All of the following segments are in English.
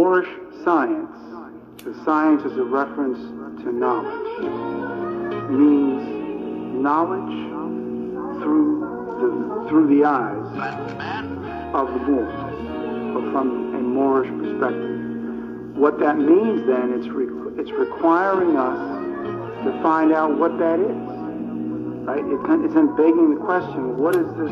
Moorish science, the science is a reference to knowledge, means knowledge through the eyes of the Moor, or from a Moorish perspective. What that means then, it's requiring us to find out what that is, right? It's then begging the question, what is this?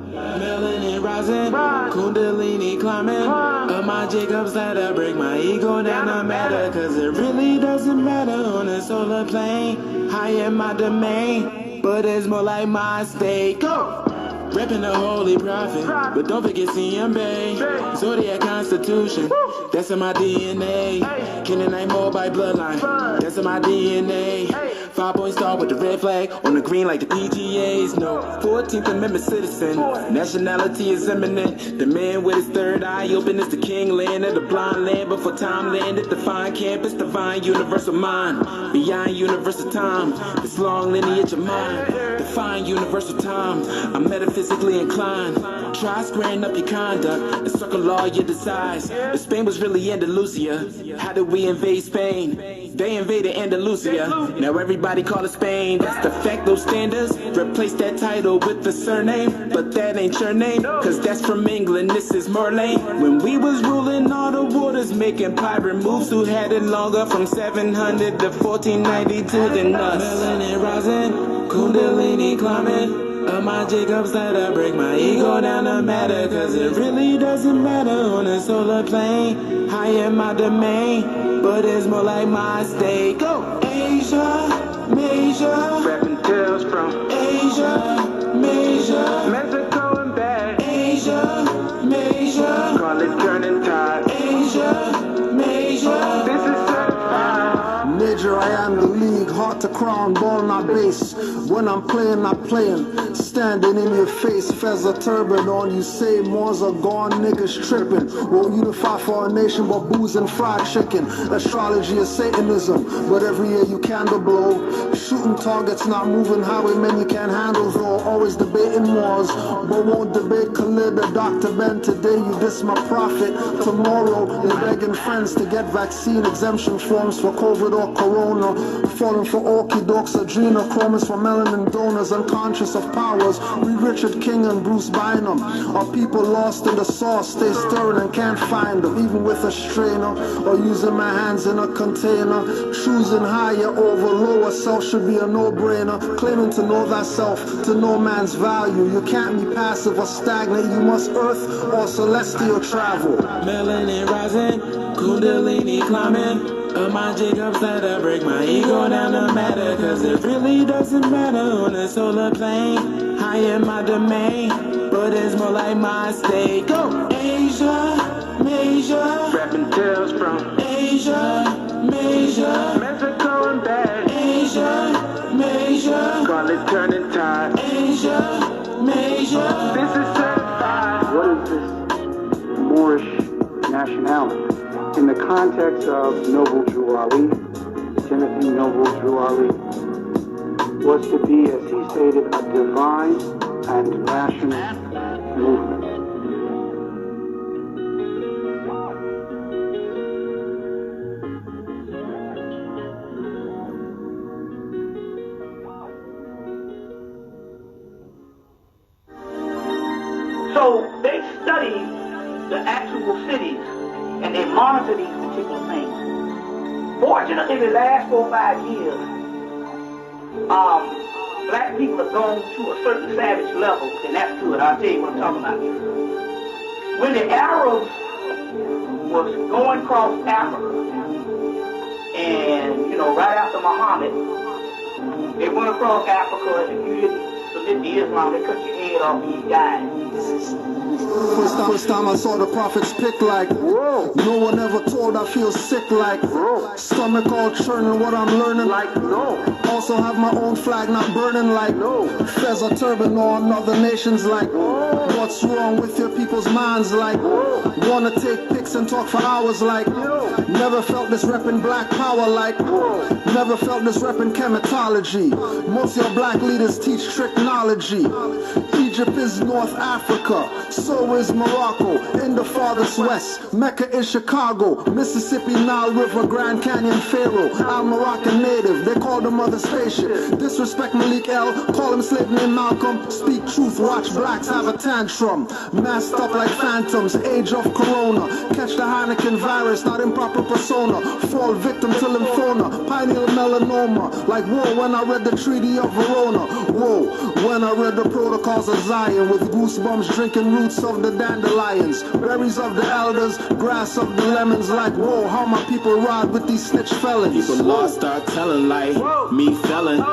Melanin rising, Kundalini climbing, up my Jacob's ladder, break my ego down to matter, cause it really doesn't matter on a solar plane, high in my domain, but it's more like my state. Go! Reppin' the holy prophet, but don't forget CMB, Zodiac Constitution, that's in my DNA, Canaanland more by bloodline, that's in my DNA, 5-point star with the red flag, on the green like the PGAs, no, 14th Amendment citizen, nationality is imminent, the man with his third eye open is the king, land of the blind land, before time landed, divine campus, divine universal mind, beyond universal time, this long lineage of mine, define universal time, I'm metaphysically inclined, try squaring up your conduct, and circle all your desires, if Spain was really Andalusia, how did we invade Spain? They invaded Andalusia, now everybody call it Spain, that's de facto standards, replace that title with the surname, but that ain't your name, cause that's from England, this is Merlin, when we was ruling all the waters, making pirate moves, who had it longer from 700 to 1492 than us. Melanin rising, Kundalini climbing, up my Jacob's ladder, break my ego down to matter, cause it really doesn't matter on a solar plane, high in my domain, but it's more like my state. Go! Asia, Major, rapping tales from Asia, Major, Mexico and back, Asia, Major, call it turning tide, Asia, Major, this is certified. Major, I am the league, hard to crown, ball not base. When I'm playing, not playing. Standing in your face, fez a turban on. You say Moors are gone, niggas tripping. Won't unify for a nation but booze and fried chicken. Astrology is Satanism, but every year you candle blow. Shooting targets, not moving highwaymen you can't handle though. Always debating wars, but won't debate Khalid or Dr. Ben. Today you diss my prophet, tomorrow you're begging friends to get vaccine exemption forms for COVID or Corona. Falling for orchidox, adrenochromis for melanin donors, unconscious of powers. We Richard King and Bruce Bynum. Our people lost in the sauce, stay stirring and can't find them, even with a strainer or using my hands in a container. Choosing higher over lower self should be a no-brainer. Claiming to know thyself, to know man's value. You can't be passive or stagnant, you must earth or celestial travel. Melanin rising, Kundalini climbing, up my Jacob's ladder, break my ego down to matter, cause it really doesn't matter on a solar plane, high in my domain, but it's more like my state. Go! Asia, Major, rapping tales from Asia, Major, Mexico and back, Asia, Major, call it turning tide, Asia, Major, this is certified. What is this Moorish nationality? In the context of Noble Drew Ali, Timothy Noble Drew Ali was to be, as he stated, a divine and rational movement. So they study the actual cities and they monitor these particular things. Fortunately, the last 4 or 5 years, black people have gone to a certain savage level, and that's good. I'll tell you what I'm talking about. When the Arabs was going across Africa, and right after Muhammad, they went across Africa, and if you didn't submit to Islam, they cut your head off and you died. First time I saw the prophets pick like, whoa. No one ever told I feel sick like, whoa. Stomach all churning what I'm learning like, no. Also have my own flag not burning like, no. Fez a turban on other nations like, whoa. What's wrong with your people's minds like, whoa. Wanna take pics and talk for hours like, whoa. Never felt this reppin' black power like, whoa. Never felt this reppin' chematology. Most of your black leaders teach tricknology. Egypt is North Africa, so is Morocco. In the farthest west, Mecca is Chicago. Mississippi, Nile River, Grand Canyon, Pharaoh. I'm Moroccan native, they call the mother spaceship. Disrespect Malik L, call him slave named Malcolm. Speak truth, watch blacks have a tantrum. Masked up like phantoms, age of corona. Catch the Heineken virus, not improper persona. Fall victim to lymphoma, pineal melanoma. Like whoa, when I read the Treaty of Verona. Whoa, when I read the Protocols of Zion. With goosebumps drinking roots of the dandelions. Berries of the elders, grass of the lemons. Like whoa, how my people ride with these snitch felons. People lost, start telling like me felon.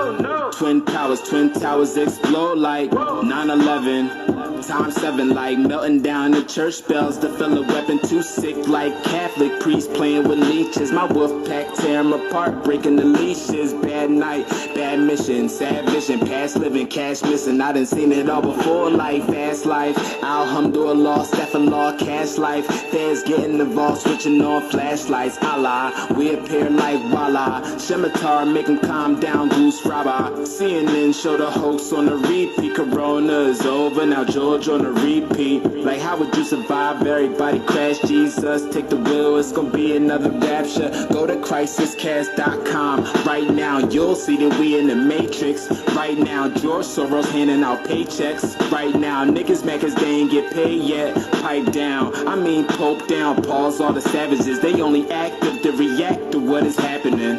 Twin towers explode like 9/11. Times 7 like melting down the church bells to fill a weapon too sick like Catholic priests playing with leeches. My wolf pack tear 'em apart, breaking the leashes. Bad night, bad mission, sad vision, past living, cash missing. I done seen it all before like fast life. Alhamdulillah, Stephanlaw, cash life. Feds getting involved, switching on flashlights. Allah, we appear like voila. Shematar, make 'em calm down, Goose Rabba. CNN show the hoax on the repeat. Corona is over, now George on the repeat. Like how would you survive? Everybody crash. Jesus, take the wheel, it's gonna be another rapture. Go to crisiscast.com right now, you'll see that we in the matrix. Right now, George Soros handing out paychecks. Right now, niggas mad cause they ain't get paid yet. Pipe down, I mean pope down. Pause all the savages, they only active to react to what is happening.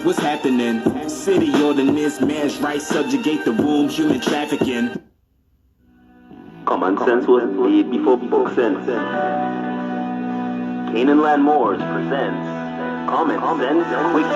What's happening? City ordinance, man's rights subjugate the womb, human trafficking. Common sense was made before book sense. Canaanland Moors presents Common Sense Quick.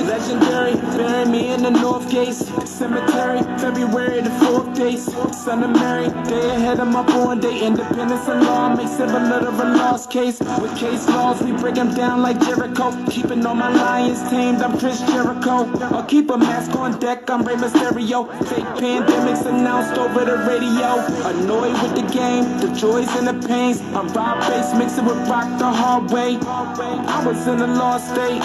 Legendary, bury me in the North Gates Cemetery, February the 4th days. Son of Mary, day ahead of my born day. Independence and law makes it a little of a lost case. With case laws, we break them down like Jericho. Keeping all my lions tamed, I'm Chris Jericho. I'll keep a mask on deck, I'm Rey Mysterio. Fake pandemics announced over the radio. Annoyed with the game, the joys and the pains. I'm Rob Bass, mix it with rock the hard way. I was in a lost state.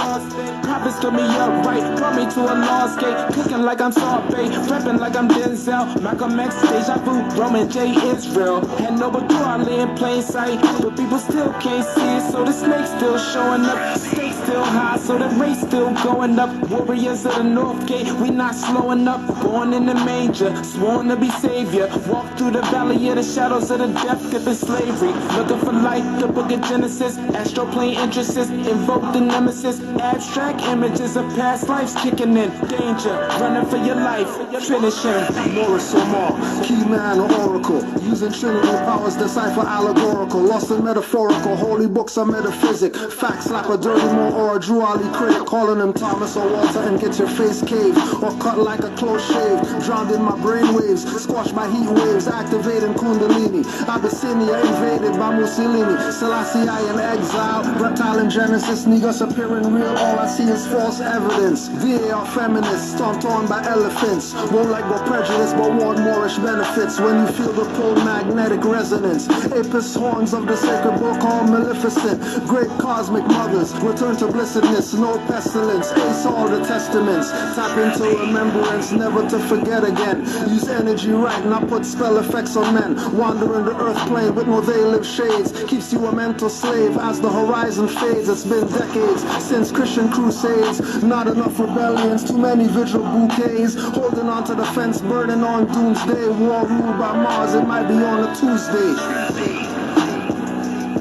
Prophets stood me up right, brought me to a lost gate. Cooking like I'm Sorbet, repping like I'm Denzel. Malcolm X, Deja Vu, Roman J, Israel. Had no but I lay in plain sight, but people still can't see it. So the snake's still showing up, stakes still high, so the race still going up. Warriors of the North Gate, we not slowing up. Born in the manger, sworn to be savior. Walk through the valley of the shadows of the death dip in slavery. Looking for light, the book of Genesis. Astroplane interests, invoke the nemesis. Abstract images of past lives kicking in. Danger, running for your life, finishing. Morris Omar, key man or oracle. Using Trinity powers, decipher allegorical. Lost in metaphorical, holy books are metaphysic. Facts slap a dirty Mo or a Drew Ali critic. Calling him Thomas or Walter and get your face caved. Or cut like a close shave. Drowned in my brain waves, squashed by heat waves. Activating Kundalini. Abyssinia invaded by Mussolini. Selassie I in exile. Reptile in Genesis, niggas appearing real. All I see is false evidence. VAR feminists, stomped on by elephants. Won't let go prejudice, but want Moorish benefits. When you feel the pole magnetic resonance. Apis horns of the sacred book all maleficent. Great cosmic mothers, return to blessedness, no pestilence. Ace all the testaments. Tap into remembrance, never to forget again. Use energy right, not put spell effects on men. Wandering the earth plane with no veil of shades. Keeps you a mental slave as the horizon fades. It's been decades since Christian crusades. Not enough rebellions, too many vigil bouquets. Holding on to the fence, burning on doomsday. War ruled by Mars, it might be on a Tuesday.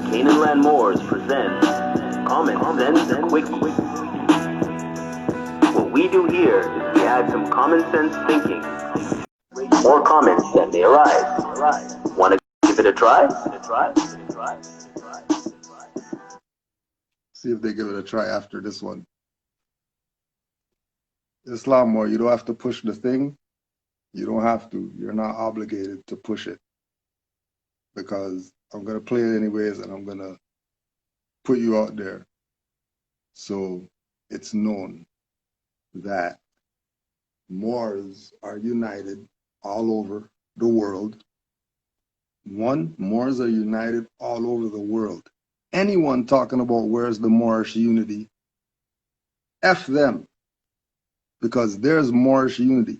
Canaanland Moors presents Common Sense Quick. What we do here is we add some common sense thinking. More comments than they arise. Want to give it a try? See if they give it a try after this one. Islam, or you don't have to push the thing. You don't have to. You're not obligated to push it. Because I'm going to play it anyways, and I'm going to put you out there. So it's known that Moors are united all over the world. Moors are united all over the world. Anyone talking about where's the Moorish unity, F them. Because there's Moorish unity.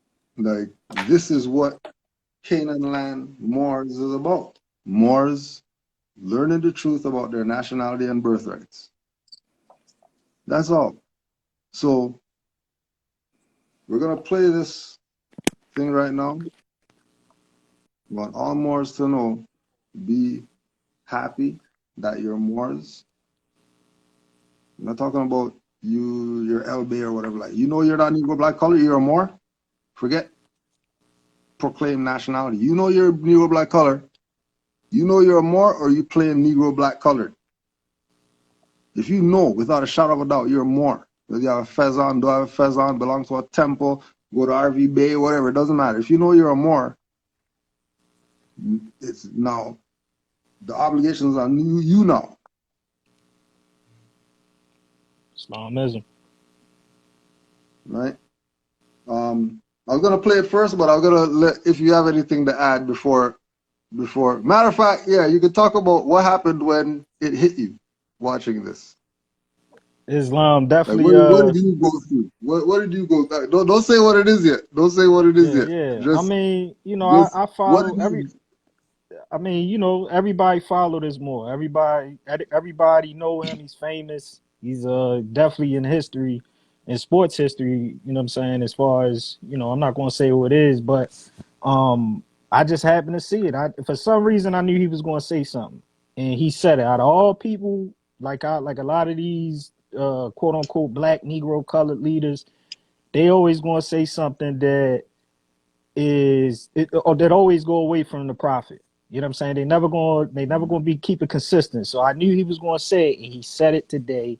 Like, this is what Canaanland Moors is about. Moors learning the truth about their nationality and birthrights. That's all. So we're gonna play this thing right now. I want all Moors to know, be happy that you're Moors. I'm not talking about you're LB or whatever. Like, you know you're not Negro black color, you're a Moor. Forget proclaim nationality. You know you're Negro black color. You know you're a Moor, or you claim Negro black colored. If you know without a shadow of a doubt you're a Moor, whether you have a fez on, don't have a fez on, belong to a temple, go to RV Bay, whatever, it doesn't matter. If you know you're a Moor, it's now the obligations on you now. Islamism. Right? I was gonna play it first, but I'm gonna let, if you have anything to add before. Matter of fact, yeah, you could talk about what happened when it hit you watching this. Islam Like, definitely. what did you go through? What did you go? Don't say what it is yet. Don't say what it is Yeah, yet. yeah. I Just mean, you know, just I what follow did every. you? I mean, you know, everybody followed this more. Everybody know him. He's famous. He's definitely in history, in sports history. You know what I'm saying? As far as you know, I'm not going to say who it is, but I just happened to see it. For some reason I knew he was going to say something, and he said it. Out of all people, like a lot of these quote unquote black Negro colored leaders, they always going to say something that or that always go away from the prophet. You know what I'm saying? They never gonna be keep it consistent. So I knew he was gonna say it, and he said it today.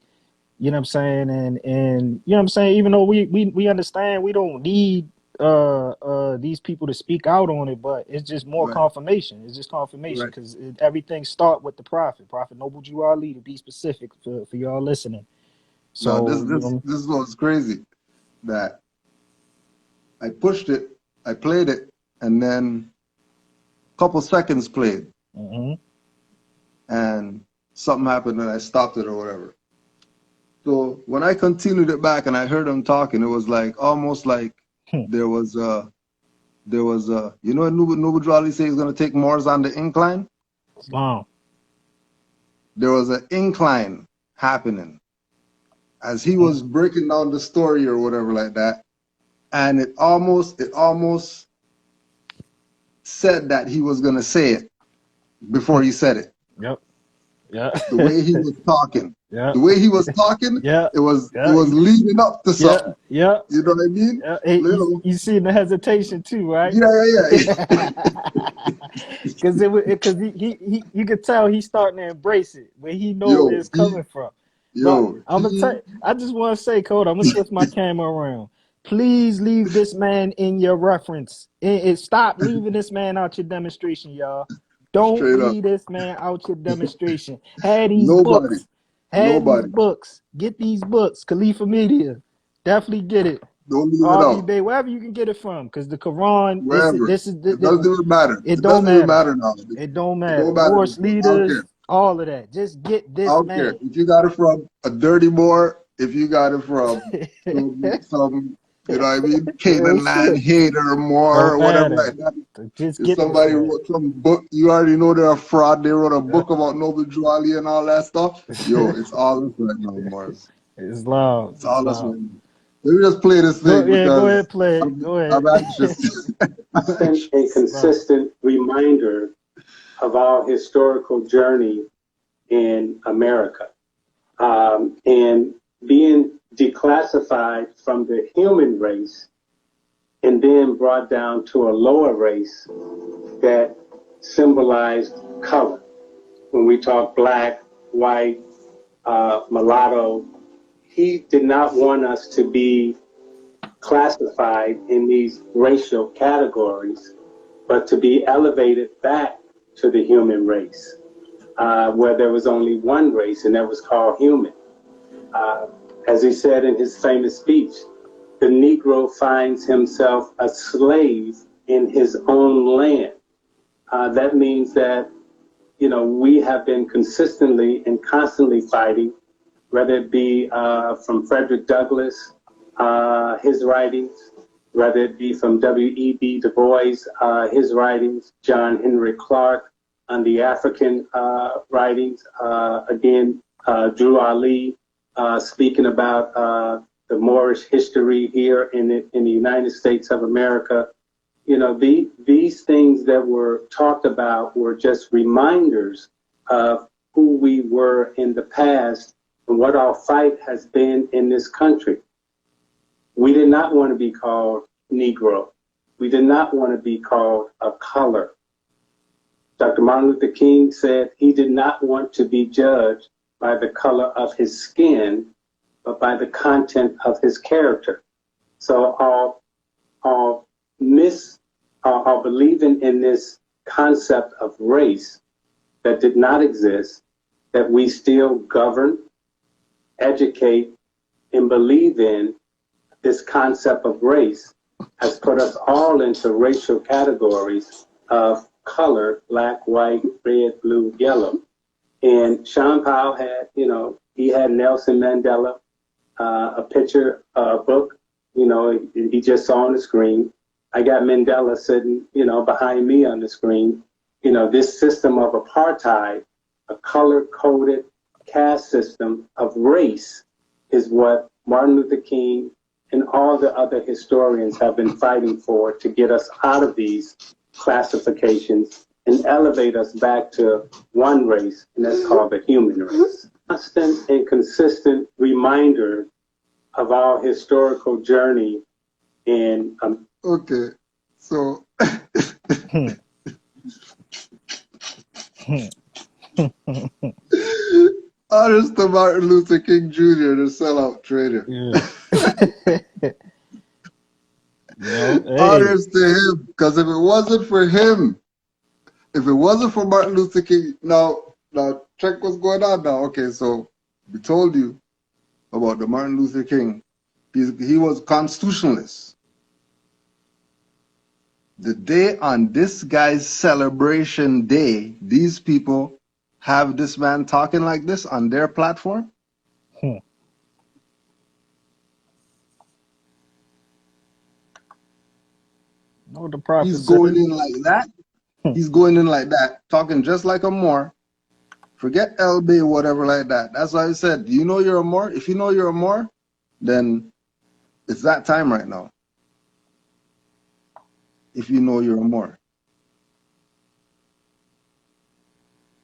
You know what I'm saying? And you know what I'm saying, even though we understand we don't need these people to speak out on it, but it's just more Right, confirmation. It's just confirmation right. because everything start with the prophet Noble Jew Ali, to be specific for y'all listening. Now So you know, this is what's crazy, that I pushed it, I played it, and then a couple seconds played, mm-hmm. and something happened, and I stopped it or whatever. So when I continued it back and I heard him talking, it was like almost like there was a you know, Nubu Jali says he's gonna take Moors on the incline. Islam. There was an incline happening as he was breaking down the story or whatever like that, and it almost said that he was gonna say it before he said it. Yep. Yeah. The way he was talking, Yeah. the way he was talking, Yeah. it was Yeah. leading up to Yeah. something. Yeah. You know what I mean? Hey, You know? you see the hesitation too, right? Yeah. Because you could tell he's starting to embrace it, where he know where Yo, it's coming from. But I'm gonna tell he you, I just want to say, Code, I'm gonna switch my camera around. Please leave this man in your reference. And stop leaving this man out your demonstration, y'all. Don't straight up. leave this man out your demonstration. Have these Nobody, books. Have these nobody. books. Get these books. Khalifa Media. Definitely get it. Don't leave it RV out. Bay, wherever you can get it from, because the Quran, Wherever. It doesn't even matter. it It don't doesn't even matter. matter now. It don't It matter. don't matter. Moorish I don't care. leaders, all of that. Just get I this don't care. man. If you got it from a dirty Moor, if you got it from some you know what I mean, Real Canaanland shit. hater Moor Don't or whatever matter. like that. Just If get this somebody man. wrote some book, you already know they're a fraud. They wrote a book about Noble Juali and all that stuff. Yo, it's all us right now, Mars. Islam. It's all us right now. Let me just play this thing Go because ahead, play it. Go ahead. I'm anxious. A consistent reminder of our historical journey in America, and being declassified from the human race and then brought down to a lower race that symbolized color. When we talk black, white, mulatto, he did not want us to be classified in these racial categories, but to be elevated back to the human race, where there was only one race, and that was called human. As he said in his famous speech, the Negro finds himself a slave in his own land. That means that, you know, we have been consistently and constantly fighting, whether it be from Frederick Douglass, his writings, whether it be from W.E.B. Du Bois, his writings, John Henry Clark on the African writings, again, Drew Ali speaking about the Moorish history here in the United States of America. You know, these things that were talked about were just reminders of who we were in the past and what our fight has been in this country. We did not want to be called Negro. We did not want to be called a color. Dr. Martin Luther King said he did not want to be judged by the color of his skin, but by the content of his character. So our believing in this concept of race that did not exist, that we still govern, educate, and believe in, this concept of race has put us all into racial categories of color, black, white, red, blue, yellow. And Sean Powell had, he had Nelson Mandela, a picture, a book, he just saw on the screen. I got Mandela sitting, behind me on the screen. This system of apartheid, a color-coded caste system of race, is what Martin Luther King and all the other historians have been fighting for, to get us out of these classifications and elevate us back to one race, and that's called the human race. Constant and consistent reminder of our historical journey in Okay, so honest to Martin Luther King Jr., the sellout traitor. Yeah. Honest to him, because if it wasn't for him, if it wasn't for Martin Luther King, now check what's going on now. Okay, so we told you about the Martin Luther King. He was constitutionalist. The day on this guy's celebration day, these people have this man talking like this on their platform. No, the prophet He's going in like that. He's going in like that, talking just like a Moor. Forget LB, whatever like that. That's why I said, do you know you're a Moor? If you know you're a Moor, then it's that time right now. If you know you're a Moor.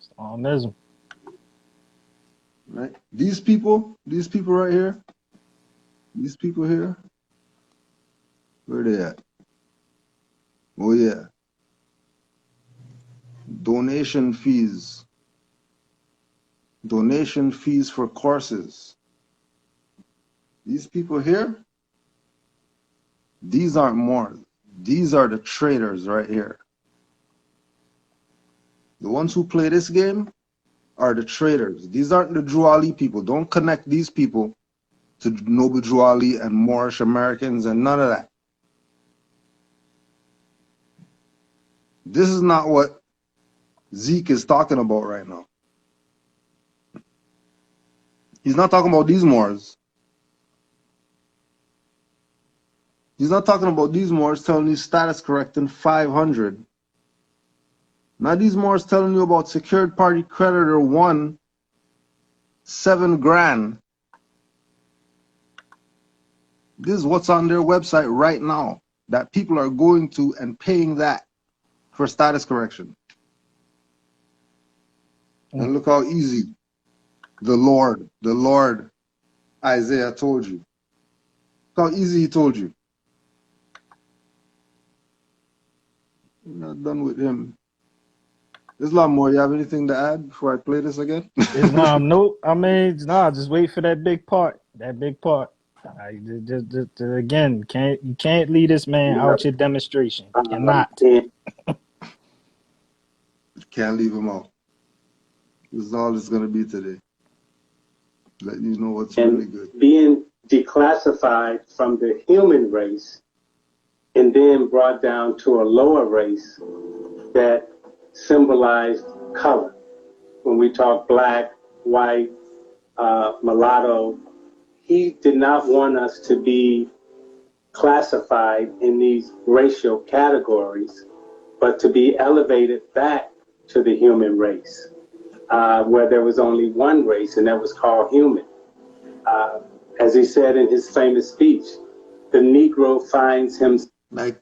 Islam. Right? These people right here, these people here, where they at? Oh yeah. Donation fees. Donation fees for courses. These people here, these aren't more. These are the traders right here. The ones who play this game are the traders. These aren't the Drew Ali people. Don't connect these people to Noble Drew Ali and Moorish Americans and none of that. This is not what Zeke is talking about right now. He's not talking about these Moors. He's not talking about these Moors telling you status correcting 500. Now these Moors telling you about secured party creditor 1, 7 grand. This is what's on their website right now, that people are going to and paying that for status correction. And look how easy the Lord Isaiah told you. Look how easy he told you. We're not done with him. Islam, more, you have anything to add before I play this again? Islam, nope. Just wait for that big part. That big part. Again, you can't leave this man out your demonstration. You're not. Can't leave him out. This is all it's going to be today. Let you know what's really good. Being declassified from the human race and then brought down to a lower race that symbolized color. When we talk black, white, mulatto, he did not want us to be classified in these racial categories, but to be elevated back to the human race, where there was only one race, and that was called human. As he said in his famous speech, the Negro finds him. Like,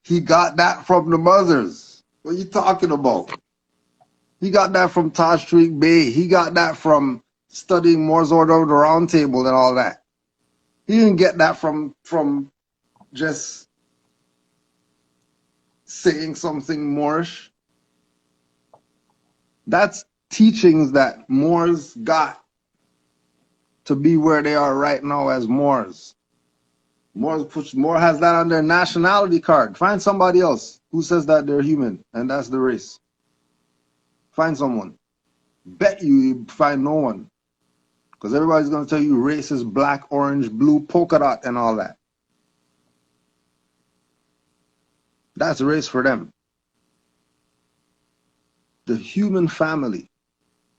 he got that from the mothers. What are you talking about? He got that from Taj Street Bay. He got that from studying Moore's Order of the Round Table and all that. He didn't get that from just saying something Moorish. That's teachings that Moors got to be where they are right now as Moors. Moor has that on their nationality card. Find somebody else who says that they're human and that's the race. Find someone. Bet you find no one. Because everybody's going to tell you race is black, orange, blue, polka dot, and all that. That's race for them. The human family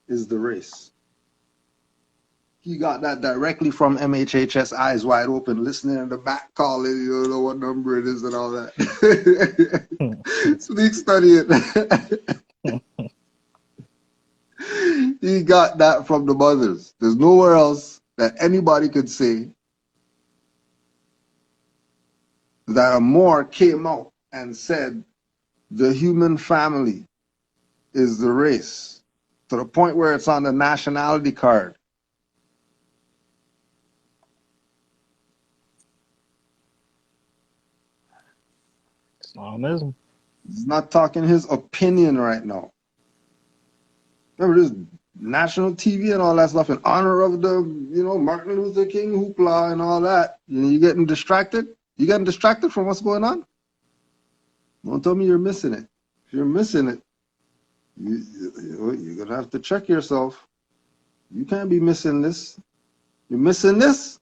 is the race. He got that directly from MHHS, eyes wide open, listening in the back, calling, you don't know what number it is and all that. Speak, study it. He got that from the mothers. There's nowhere else that anybody could say that a Moor came out and said the human family is the race, to the point where it's on the nationality card. Islamism. He's not talking his opinion right now. Remember this national TV and all that stuff in honor of the, Martin Luther King hoopla and all that. You getting distracted? You getting distracted from what's going on? Don't tell me you're missing it. If you're missing it, you're going to have to check yourself. You can't be missing this. You're missing this?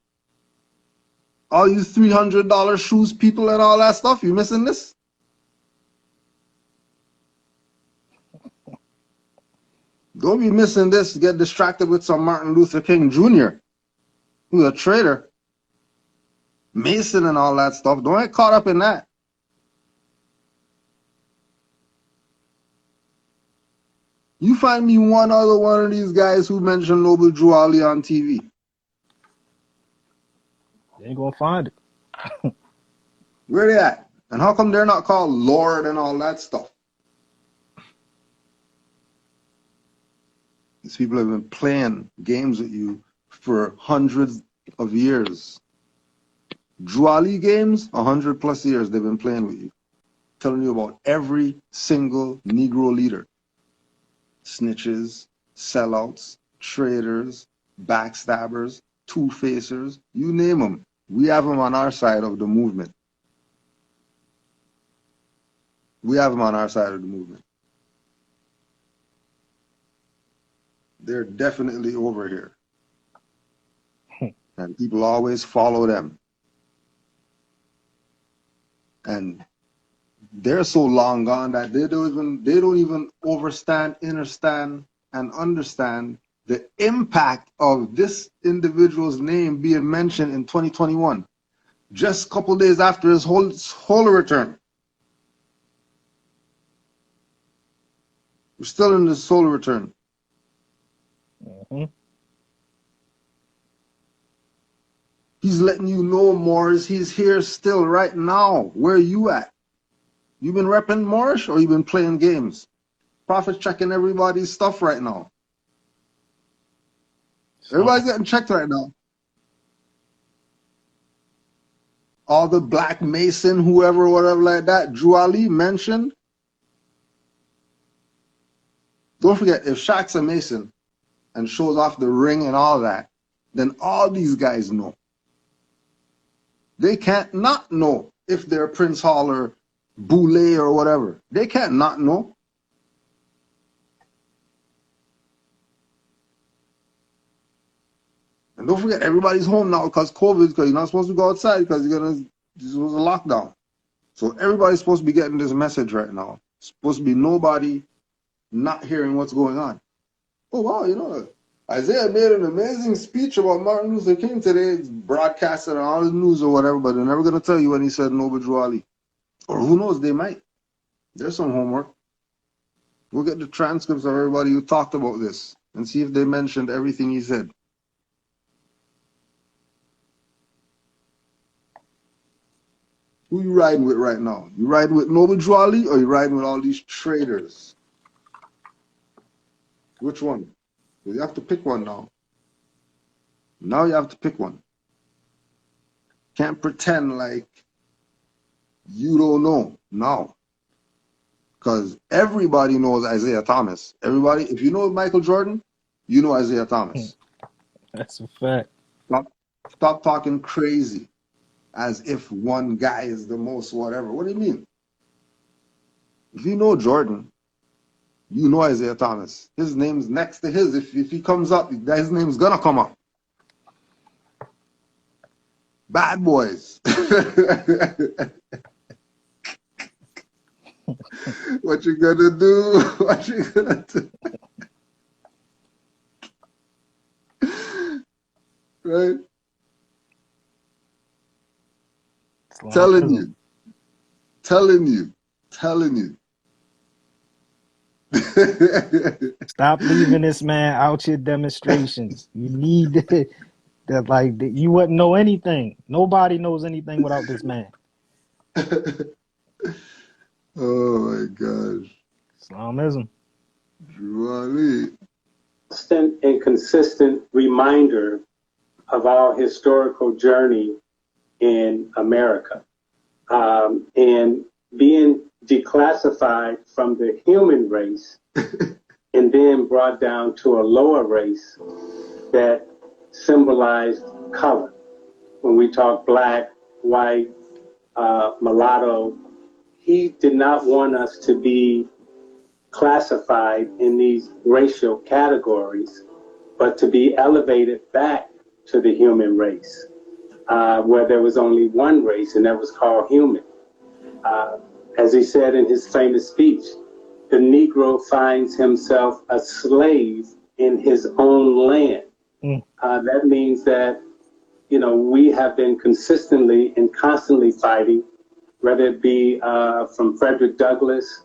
All you $300 shoes people and all that stuff, you missing this? Don't be missing this. Get distracted with some Martin Luther King Jr., who's a traitor. Mason and all that stuff. Don't get caught up in that. You find me one other one of these guys who mentioned Noble Drew Ali on TV. You ain't gonna find it. Where they at? And how come they're not called Lord and all that stuff? These people have been playing games with you for hundreds of years. Drew Ali games, 100+ years they've been playing with you. Telling you about every single Negro leader. Snitches, sellouts, traitors, backstabbers, two-facers, you name them. We have them on our side of the movement. We have them on our side of the movement. They're definitely over here. And people always follow them. And they're so long gone that they don't even understand and understand the impact of this individual's name being mentioned in 2021, just a couple days after his holy return. We're still in the solar return. Mm-hmm. He's letting you know, Morris, he's here still right now. Where are you at? You been repping Morris or you been playing games? Prophet's checking everybody's stuff right now. Everybody's getting checked right now. All the Black Mason, whoever, whatever like that, Drew Ali mentioned. Don't forget, if Shaq's a Mason and shows off the ring and all that, then all these guys know. They can't not know if they're Prince Hall or Boulay or whatever. They can't not know. And don't forget, everybody's home now because COVID, because you're not supposed to go outside because this was a lockdown. So everybody's supposed to be getting this message right now. It's supposed to be nobody not hearing what's going on. Oh, wow, Isaiah made an amazing speech about Martin Luther King today. It's broadcasted on all the news or whatever, but they're never going to tell you when he said Noble Drew Ali. Or who knows, they might. There's some homework. We'll get the transcripts of everybody who talked about this and see if they mentioned everything he said. Who you riding with right now? You riding with Noble Drew Ali or you riding with all these traders? Which one? You have to pick one now. Now you have to pick one. Can't pretend like you don't know now. Because everybody knows Isaiah Thomas. Everybody, if you know Michael Jordan, you know Isaiah Thomas. That's a fact. Stop talking crazy as if one guy is the most whatever. What do you mean? If you know Jordan, you know Isaiah Thomas. His name's next to his. If he comes up, his name's gonna come up. Bad boys. What you gonna do? What you gonna do? Right? Telling you. Stop leaving this man out your demonstrations. You need that like you wouldn't know anything. Nobody knows anything without this man. Oh my gosh. Islamism. Drew Ali. Constant and consistent reminder of our historical journey in America. And being declassified from the human race and then brought down to a lower race that symbolized color. When we talk black, white, mulatto, he did not want us to be classified in these racial categories, but to be elevated back to the human race, where there was only one race, and that was called human. As he said in his famous speech, the Negro finds himself a slave in his own land. That means that, you know, we have been consistently and constantly fighting, whether it be from Frederick Douglass,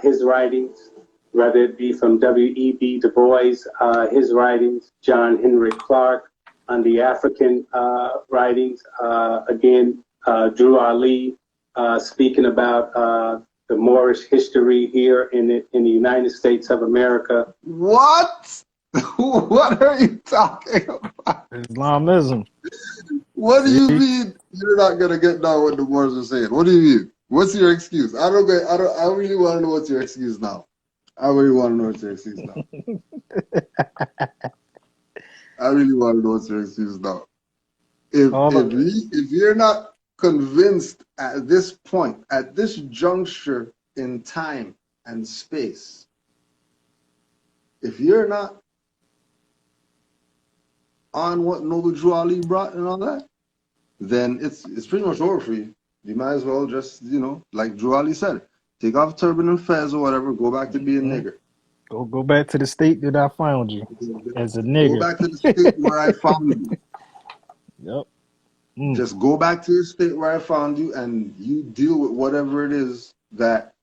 his writings, whether it be from W.E.B. Du Bois, his writings, John Henry Clark on the African writings, again, Drew Ali speaking about the Moorish history here in the United States of America. What? What are you talking about? Islamism. What do you mean you're not gonna get down what the Moors are saying? What do you mean? What's your excuse? I really want to know what's your excuse now. I really want to know what's your excuse now. I really want to know what's your excuse now. If you're not convinced at this point, at this juncture in time and space, if you're not on what Noble Drew Ali brought and all that, then it's pretty much over for you. You might as well just, you know, like Drew Ali said, take off turban and fez or whatever, go back to being nigger. Go back to the state that I found you as a nigger. Go back to the state where I found you. Yep. Just go back to the state where I found you and you deal with whatever it is that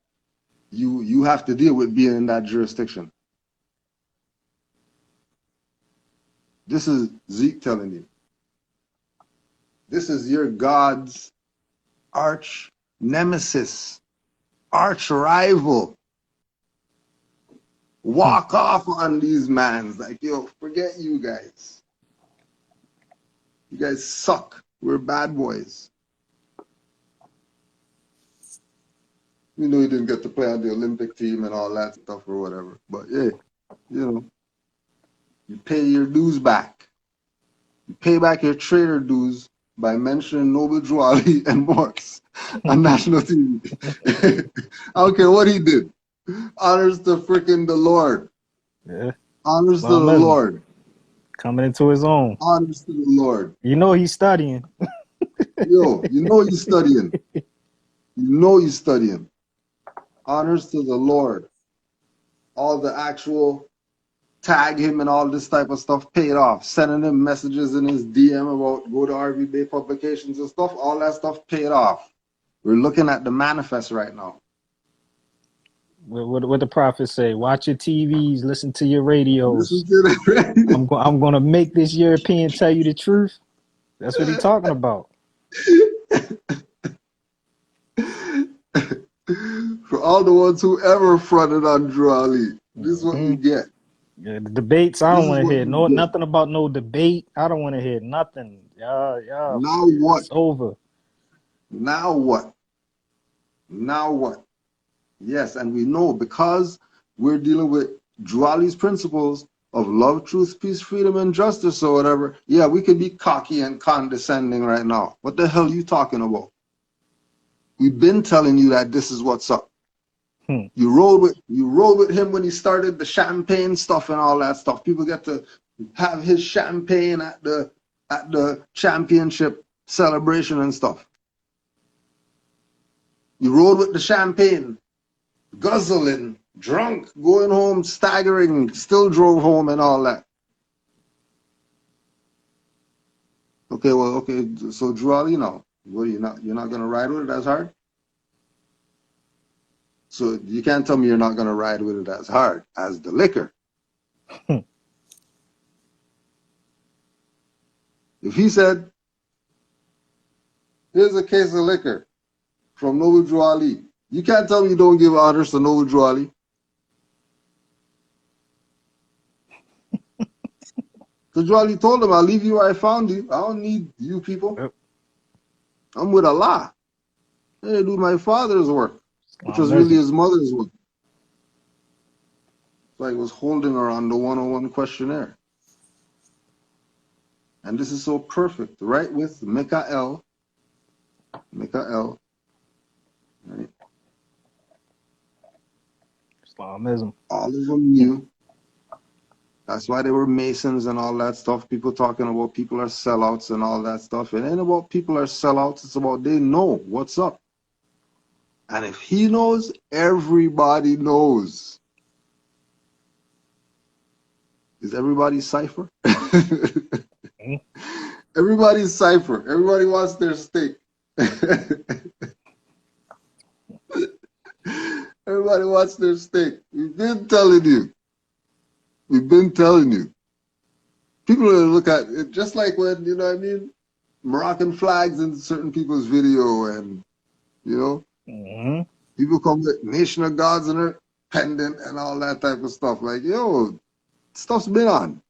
you have to deal with being in that jurisdiction. This is Zeke telling you. This is your God's arch nemesis, arch rival. Walk off on these mans. Like, yo, forget you guys. You guys suck. We're bad boys. We know you didn't get to play on the Olympic team and all that stuff or whatever. But yeah, you know, you pay your dues back. You pay back your trader dues by mentioning Noble Drew Ali and Morris on national TV. I don't care what he did. Honors to freaking the Lord. Yeah. Honors to the Lord. Coming into his own. Honors to the Lord. You know he's studying. Yo, you know he's studying. You know he's studying. Honors to the Lord. All the actual tag him and all this type of stuff paid off. Sending him messages in his DM about go to RV Bay publications and stuff, all that stuff paid off. We're looking at the manifest right now. What the prophets say? Watch your TVs, listen to your radios. Listen to the I'm gonna make this European tell you the truth. That's what he's talking about. For all the ones who ever fronted on Drew Ali, this is what you get. Yeah, the debates, I don't want to hear nothing about no debate. I don't want to hear nothing. Yeah. Now what? It's over. Now what? Now what? Yes, and we know because we're dealing with Drew Ali's principles of love, truth, peace, freedom, and justice or whatever. Yeah, we could be cocky and condescending right now. What the hell are you talking about? We've been telling you that this is what's up. You rode with him when he started the champagne stuff and all that stuff. People get to have his champagne at the championship celebration and stuff. You rode with the champagne, guzzling, drunk, going home, staggering, still drove home and all that. Okay, so Drew Ali now. What, you're not gonna ride with it as hard? So you can't tell me you're not gonna ride with it as hard as the liquor. If he said, here's a case of liquor from Noble Drew Ali, you can't tell me you don't give honors to Noble Drew Ali. So Drew Ali told him, I'll leave you where I found you. I don't need you people. Yep. I'm with Allah. I do my father's work, which was really his mother's work. So I was holding her on the 101 questionnaire. And this is so perfect, right? With Mikael. Right? Islamism. All of them knew. That's why they were Masons and all that stuff. People talking about people are sellouts and all that stuff. It ain't about people are sellouts. It's about they know what's up. And if he knows, everybody knows. Is everybody cipher? Everybody's cipher. Everybody wants their steak. Everybody wants their steak. We've been telling you. We've been telling you. People are look at it just like when, you know what I mean? Moroccan flags in certain people's video and, you know, people come with Nation of Gods and their pendant and all that type of stuff. Like, yo, stuff's been on.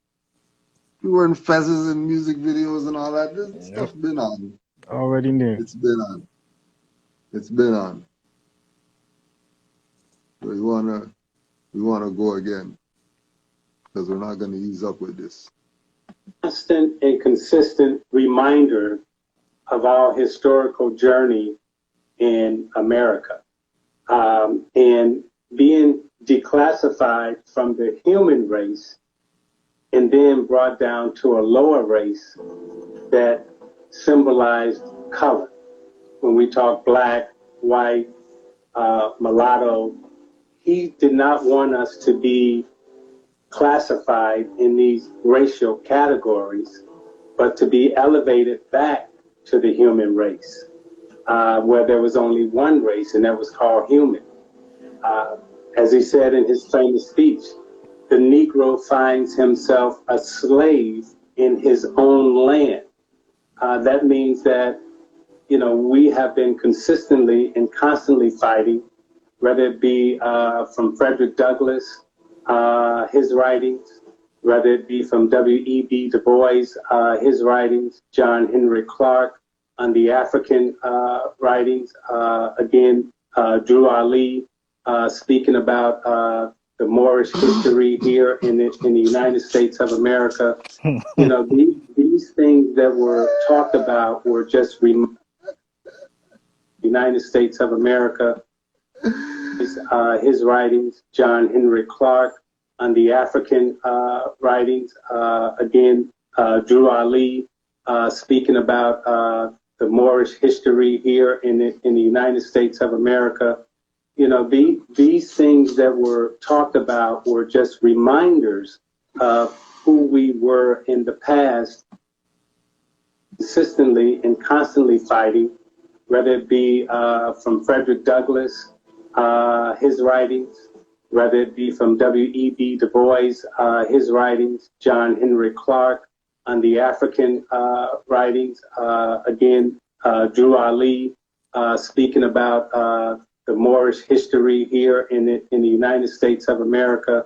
People wearing fezzes in music videos and all that. This stuff's been on. Already knew. It's been on. It's been on. So we wanna go again. Because we're not going to ease up with this. Constant and consistent reminder of our historical journey in America. And being declassified from the human race and then brought down to a lower race that symbolized color. When we talk black, white, mulatto, he did not want us to be classified in these racial categories, but to be elevated back to the human race, where there was only one race, and that was called human. As he said in his famous speech, the Negro finds himself a slave in his own land. That means that, you know, we have been consistently and constantly fighting, whether it be from Frederick Douglass, his writings, whether it be from W.E.B. Du Bois, his writings, John Henry Clark on the African writings, again, Drew Ali speaking about the Moorish history here in the United States of America. You know, these things that were talked about were just United States of America. His writings, John Henry Clark on the African writings, again, Drew Ali speaking about the Moorish history here in the United States of America. You know, these things that were talked about were just reminders of who we were in the past, consistently and constantly fighting, whether it be from Frederick Douglass, his writings, whether it be from W.E.B. Du Bois, his writings, John Henry Clark on the African writings, again, Drew Ali speaking about the Moorish history here in the United States of America.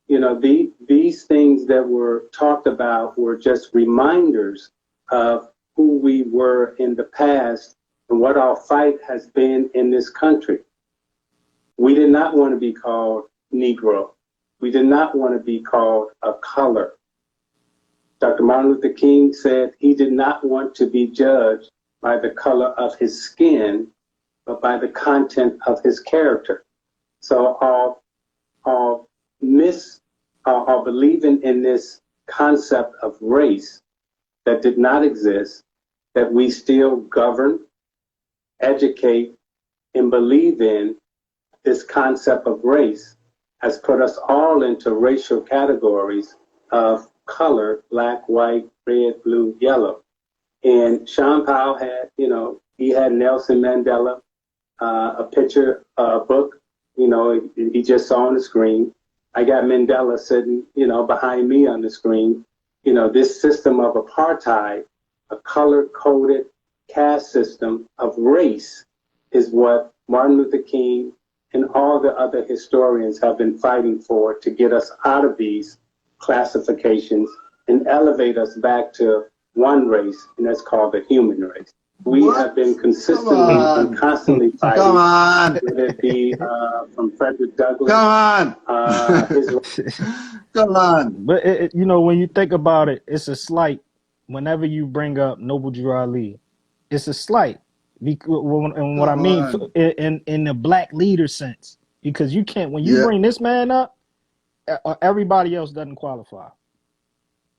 You know, these things that were talked about were just reminders of who we were in the past and what our fight has been in this country. We did not want to be called Negro. We did not want to be called a color. Dr. Martin Luther King said he did not want to be judged by the color of his skin, but by the content of his character. So our believing in this concept of race that did not exist, that we still govern, educate, and believe in, this concept of race has put us all into racial categories of color, black, white, red, blue, yellow. And Sean Powell had, you know, he had Nelson Mandela, a picture, a book, you know, he just saw on the screen. I got Mandela sitting, you know, behind me on the screen. You know, this system of apartheid, a color-coded caste system of race, is what Martin Luther King and all the other historians have been fighting for, to get us out of these classifications and elevate us back to one race, and that's called the human race. We have been consistently and constantly fighting. Come on. Whether it be from Frederick Douglass. Come on. Come on. But you know, when you think about it, it's a slight. Whenever you bring up Noble Drew Ali, it's a slight. And what I mean in the black leader sense, because you can't, when you bring this man up, everybody else doesn't qualify,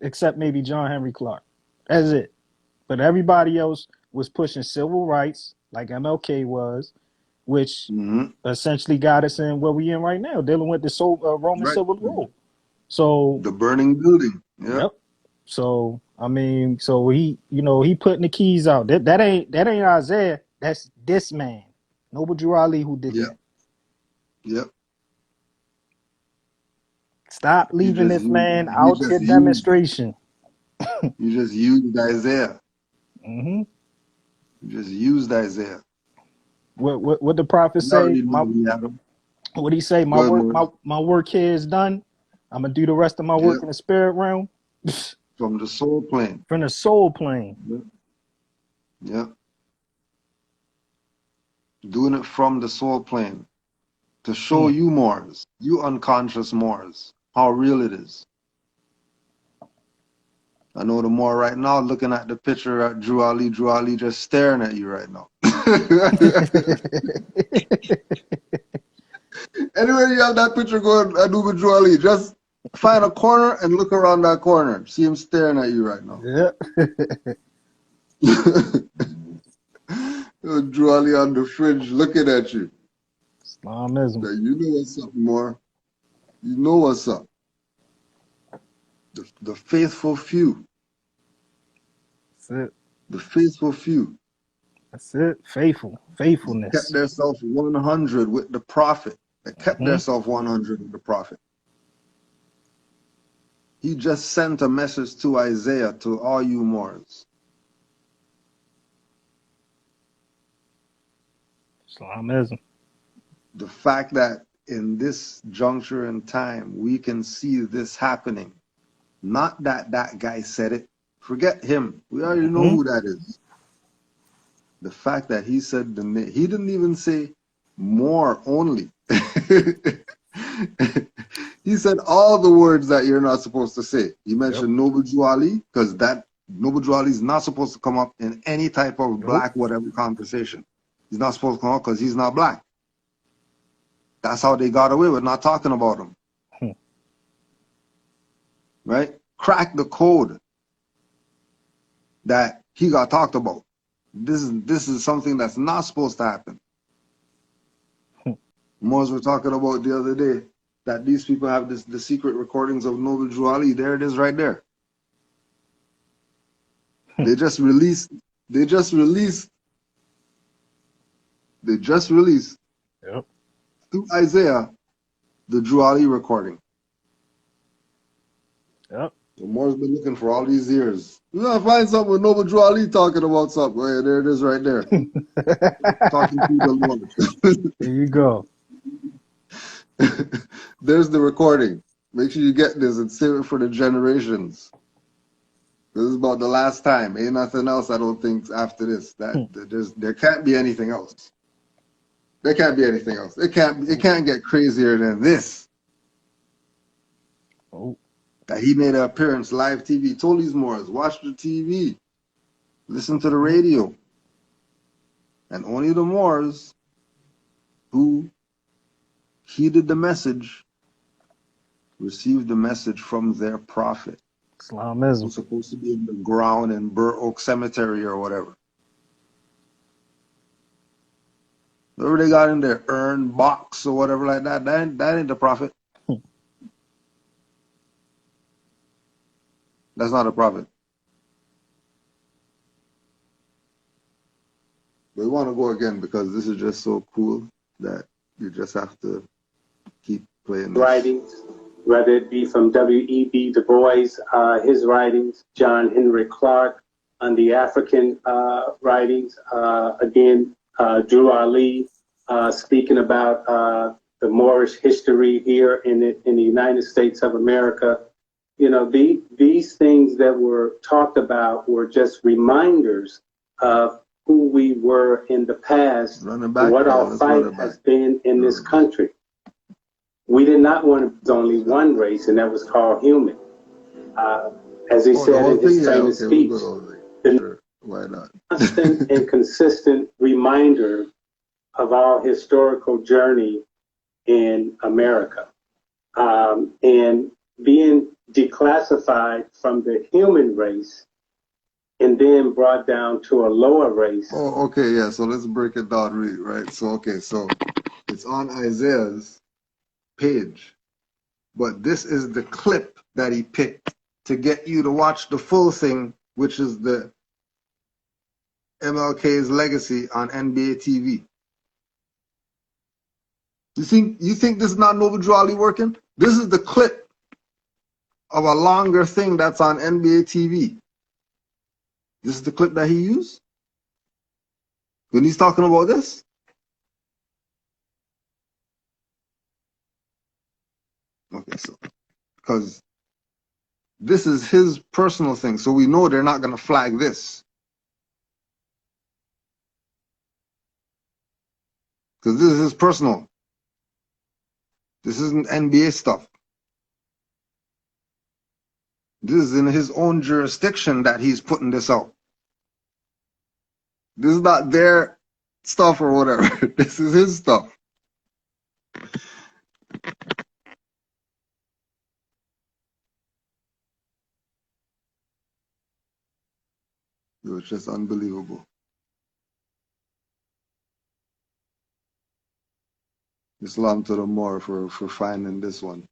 except maybe John Henry Clark. That's it. But everybody else was pushing civil rights, like MLK was, which essentially got us in where we in right now, dealing with the Roman Civil War. So the burning building. Yep. So I mean, so he, you know, he putting the keys out. That ain't Isaiah. That's this man, Noble Drew Ali, who did that. Yep. Stop leaving this man out to demonstration. You just used Isaiah. Mm-hmm. You just used Isaiah. What the prophet say? What he say? My work here is done. I'm gonna do the rest of my work in the spirit realm. From the soul plane. From the soul plane. Yeah. Doing it from the soul plane to show you Moors, you unconscious Moors, how real it is. I know the Moor right now looking at the picture at Drew Ali just staring at you right now. Anywhere you have that picture going, I do with Drew Ali, just find a corner and look around that corner. See him staring at you right now. Drew Ali on the fridge looking at you. Islamism. You know what's up, Moor. You know what's up. The faithful few. That's it. The faithful few. That's it. Faithfulness. Kept themselves 100 with the prophet. They kept themselves 100 with the prophet. He just sent a message to Isaiah, to all you Moors. Islamism. The fact that in this juncture in time, we can see this happening. Not that that guy said it. Forget him. We already know who that is. The fact that he said the name. He didn't even say more only. He said all the words that you're not supposed to say. He mentioned Noble Drew Ali, because that Noble Drew Ali is not supposed to come up in any type of black whatever conversation. He's not supposed to come up because he's not black. That's how they got away with not talking about him. Right? Crack the code that he got talked about. This is something that's not supposed to happen. Moors were talking about the other day. that these people have the secret recordings of Noble Drew Ali. There it is right there. They just released Yep. through Isaiah the Drew Ali recording. Yep. So Moore's been looking for all these years. You gotta find something with Noble Drew Ali talking about something. Hey, there it is right there. Talking to the Lord. There you go. There's the recording. Make sure you get this and save it for the generations. This is about the last time. Ain't nothing else, I don't think, after this. There can't be anything else. There can't be anything else. It can't get crazier than this. Oh. That he made an appearance live TV. Told these Moors, watch the TV, listen to the radio. And only the Moors who heeded the message received the message from their prophet. Islamism. Who's supposed to be in the ground in Burr Oak Cemetery or whatever. Whatever they got in their urn box or whatever like that, that ain't the prophet. That's not a prophet. But we want to go again because this is just so cool that you just have to keep playing this. Writings, whether it be from W.E.B. Du Bois, his writings, John Henry Clark on the African writings, again, Drew Ali speaking about the Moorish history here in the United States of America. You know, these things that were talked about were just reminders of who we were in the past, what our fight has been in this country. We did not want only one race, and that was called human. As he said in his famous speech, sure. Why not? Constant and consistent reminder of our historical journey in America. And being declassified from the human race and then brought down to a lower race. Oh, okay, yeah. So let's break it down, really, right? So, okay, so it's on Isaiah's page, but this is the clip that he picked to get you to watch the full thing, which is the MLK's legacy on NBA TV. You think this is not Noble Drew Ali working? This is the clip of a longer thing that's on NBA TV. This is the clip that he used when he's talking about this. Okay, so because this is his personal thing, so we know they're not going to flag this. Because this is his personal. This isn't NBA stuff. This is in his own jurisdiction that he's putting this out. This is not their stuff or whatever. This is his stuff. It was just unbelievable. Islam to the Moor for finding this one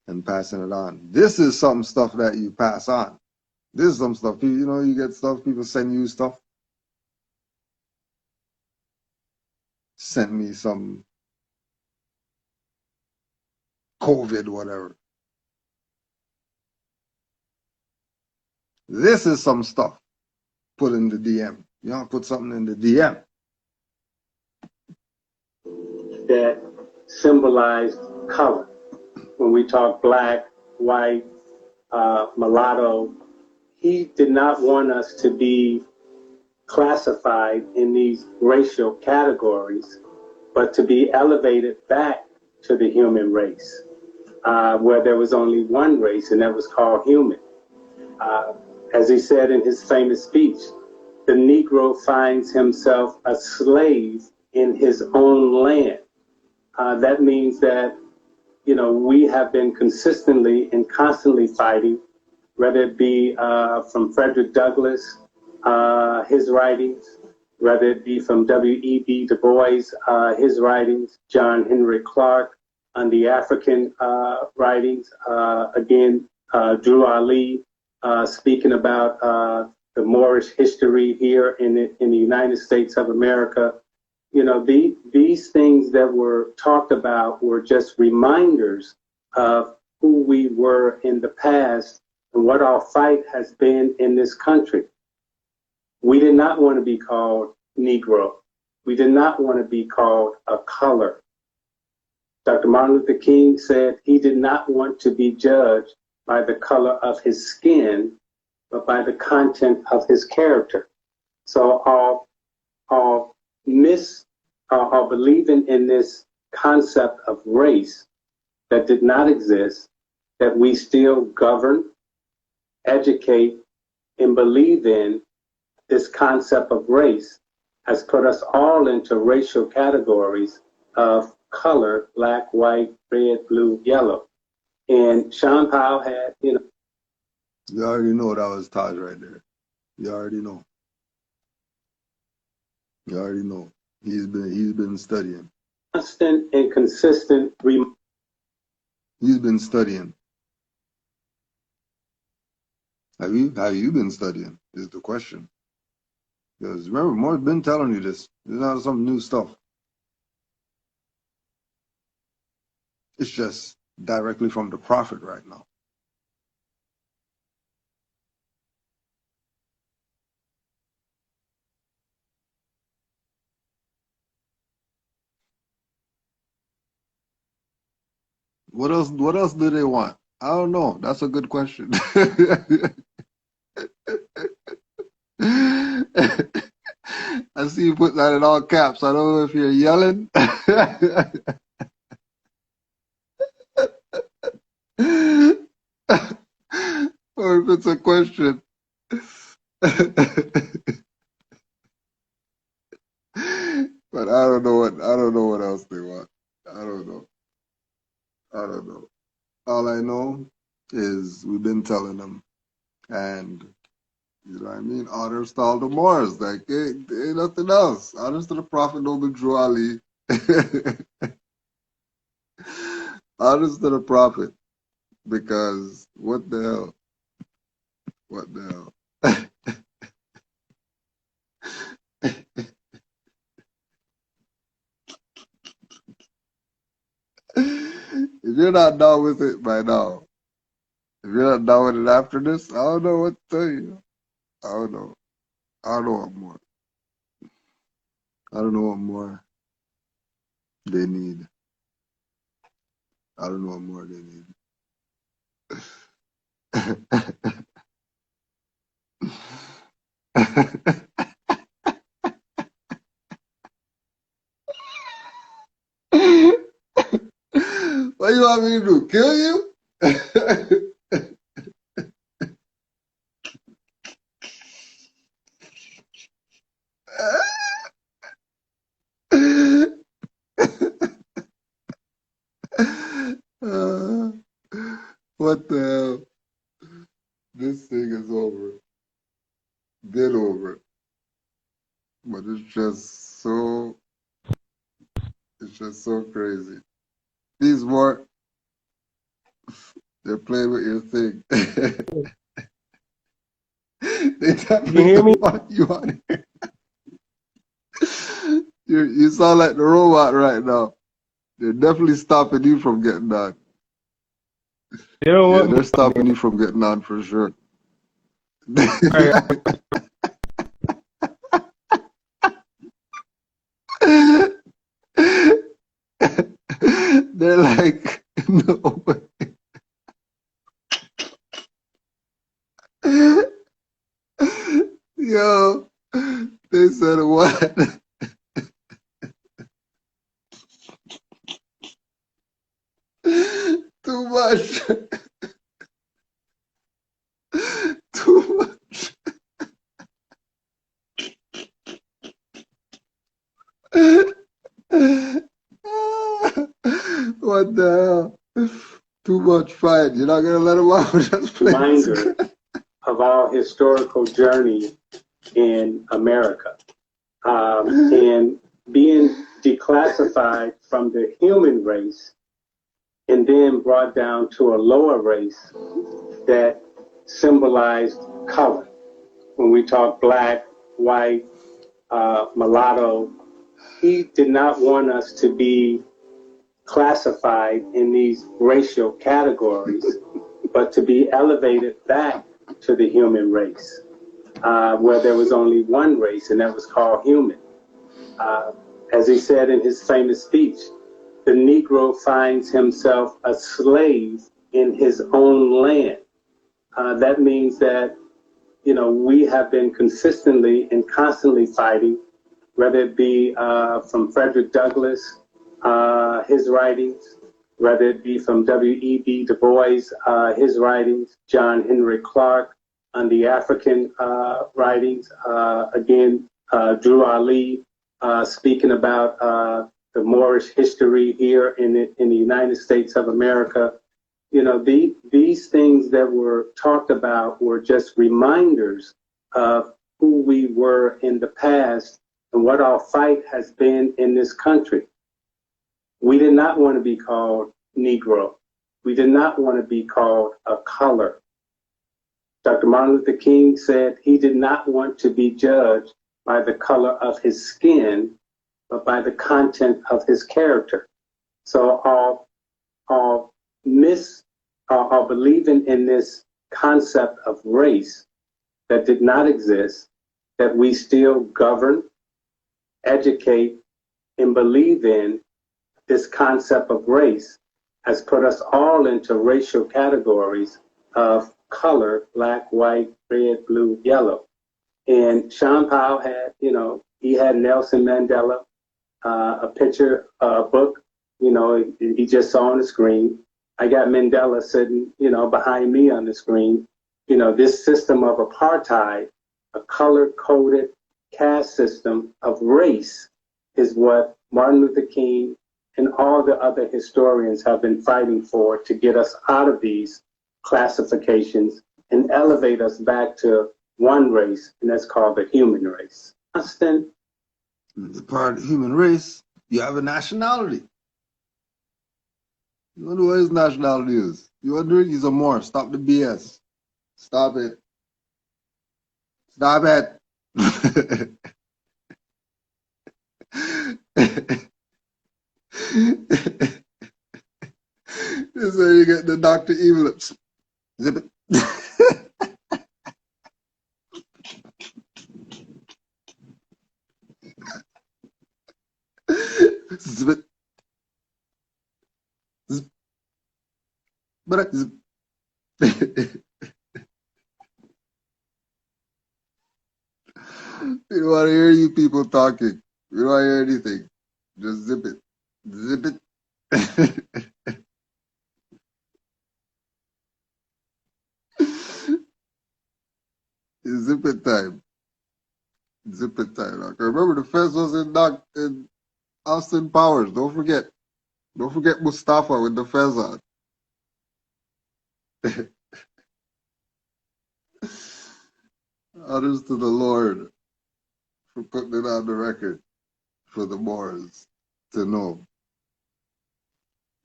and passing it on. This is some stuff that you pass on. This is some stuff. You know, you get stuff, people send you stuff. Sent me some COVID, whatever. This is some stuff put in the DM. You know, put something in the DM. That symbolized color. When we talk black, white, mulatto, he did not want us to be classified in these racial categories, but to be elevated back to the human race, where there was only one race, and that was called human. As he said in his famous speech, the Negro finds himself a slave in his own land. That means that, you know, we have been consistently and constantly fighting, whether it be from Frederick Douglass, his writings, whether it be from W.E.B. Du Bois, his writings, John Henry Clark, on the African writings. Again, Drew Ali speaking about the Moorish history here in the United States of America. You know, these things that were talked about were just reminders of who we were in the past and what our fight has been in this country. We did not want to be called Negro. We did not want to be called a color. Dr. Martin Luther King said he did not want to be judged by the color of his skin, but by the content of his character. So our believing in this concept of race that did not exist, that we still govern, educate, and believe in this concept of race has put us all into racial categories of color, black, white, red, blue, yellow. And Sean Powell had, you know. You already know that was Taj right there. You already know. You already know. He's been studying. Constant and consistent. He's been studying. Have you been studying? Is the question. Because remember, Moore's been telling you this. It's not some new stuff. It's just directly from the prophet right now. What else do they want? I don't know. That's a good question. I see you put that in all caps. I don't know if you're yelling. Or if it's a question. But I don't know what else they want. I don't know. All I know is we've been telling them, and you know what I mean? Honors to all the Moors. Like, ain't nothing else. Honors to the Prophet Noble Drew Ali. Honors to the Prophet. Because what the hell? What the hell? If you're not done with it by now, if you're not done with it after this, I don't know what to tell you. I don't know. I don't know what more. I don't know what more they need. I don't know what more they need. What you want me to do? Kill you? What the hell? This thing is over. Been over. But it's just so crazy. These more, they're playing with your thing. They definitely don't want you on here. You sound like the robot right now. They're definitely stopping you from getting on. You know what? Yeah, they're stopping you from getting on for sure. They're like, no way. Yo, they said what? Too much. Too much. What the hell? Too much fight. You're not gonna let him out. Just play. Reminder of our historical journey in America, and being declassified from the human race and then brought down to a lower race that symbolized color. When we talk black, white, mulatto, he did not want us to be classified in these racial categories, but to be elevated back to the human race, where there was only one race, and that was called human. As he said in his famous speech, the Negro finds himself a slave in his own land. That means that, you know, we have been consistently and constantly fighting, whether it be from Frederick Douglass, his writings, whether it be from W.E.B. Du Bois, his writings, John Henry Clark on the African writings, again, Drew Ali speaking about the Moorish history here in the United States of America. You know, these things that were talked about were just reminders of who we were in the past and what our fight has been in this country. We did not want to be called Negro. We did not want to be called a color. Dr. Martin Luther King said he did not want to be judged by the color of his skin, but by the content of his character. So our believing in this concept of race that did not exist, that we still govern, educate, and believe in, this concept of race has put us all into racial categories of color, black, white, red, blue, yellow. And Sean Powell had, you know, he had Nelson Mandela, a picture, a book, you know, he just saw on the screen. I got Mandela sitting, you know, behind me on the screen. You know, this system of apartheid, a color-coded caste system of race, is what Martin Luther King and all the other historians have been fighting for, to get us out of these classifications and elevate us back to one race, and that's called the human race. Constant. It's part of the human race. You have a nationality. You wonder what his nationality is. You wonder he's a Moor. Stop the BS. Stop it. Stop it. This is where you get the Dr. Evil lips. Zip it. Zip it. Zip. But zip. We don't want to hear you people talking. We don't want to hear anything. Just zip it. Zip it. It's zip it time. Zip it time. Okay. Remember, the fence was in Austin Powers. Don't forget. Don't forget Mustafa with the fez on. Honors to the Lord for putting it on the record for the Moors to know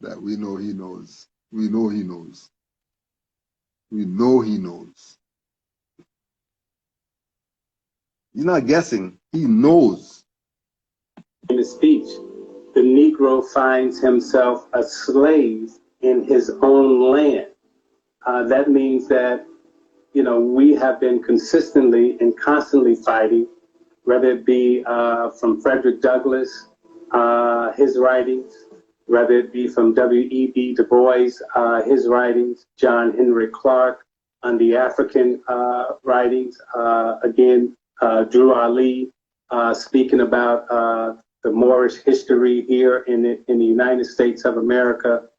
that we know he knows. We know he knows. We know he knows. He's not guessing. He knows. In his speech, the Negro finds himself a slave in his own land. That means that, you know, we have been consistently and constantly fighting, whether it be from Frederick Douglass, his writings, whether it be from W.E.B. Du Bois, his writings, John Henry Clark on the African writings, again, Drew Ali speaking about the Moorish history here in the United States of America.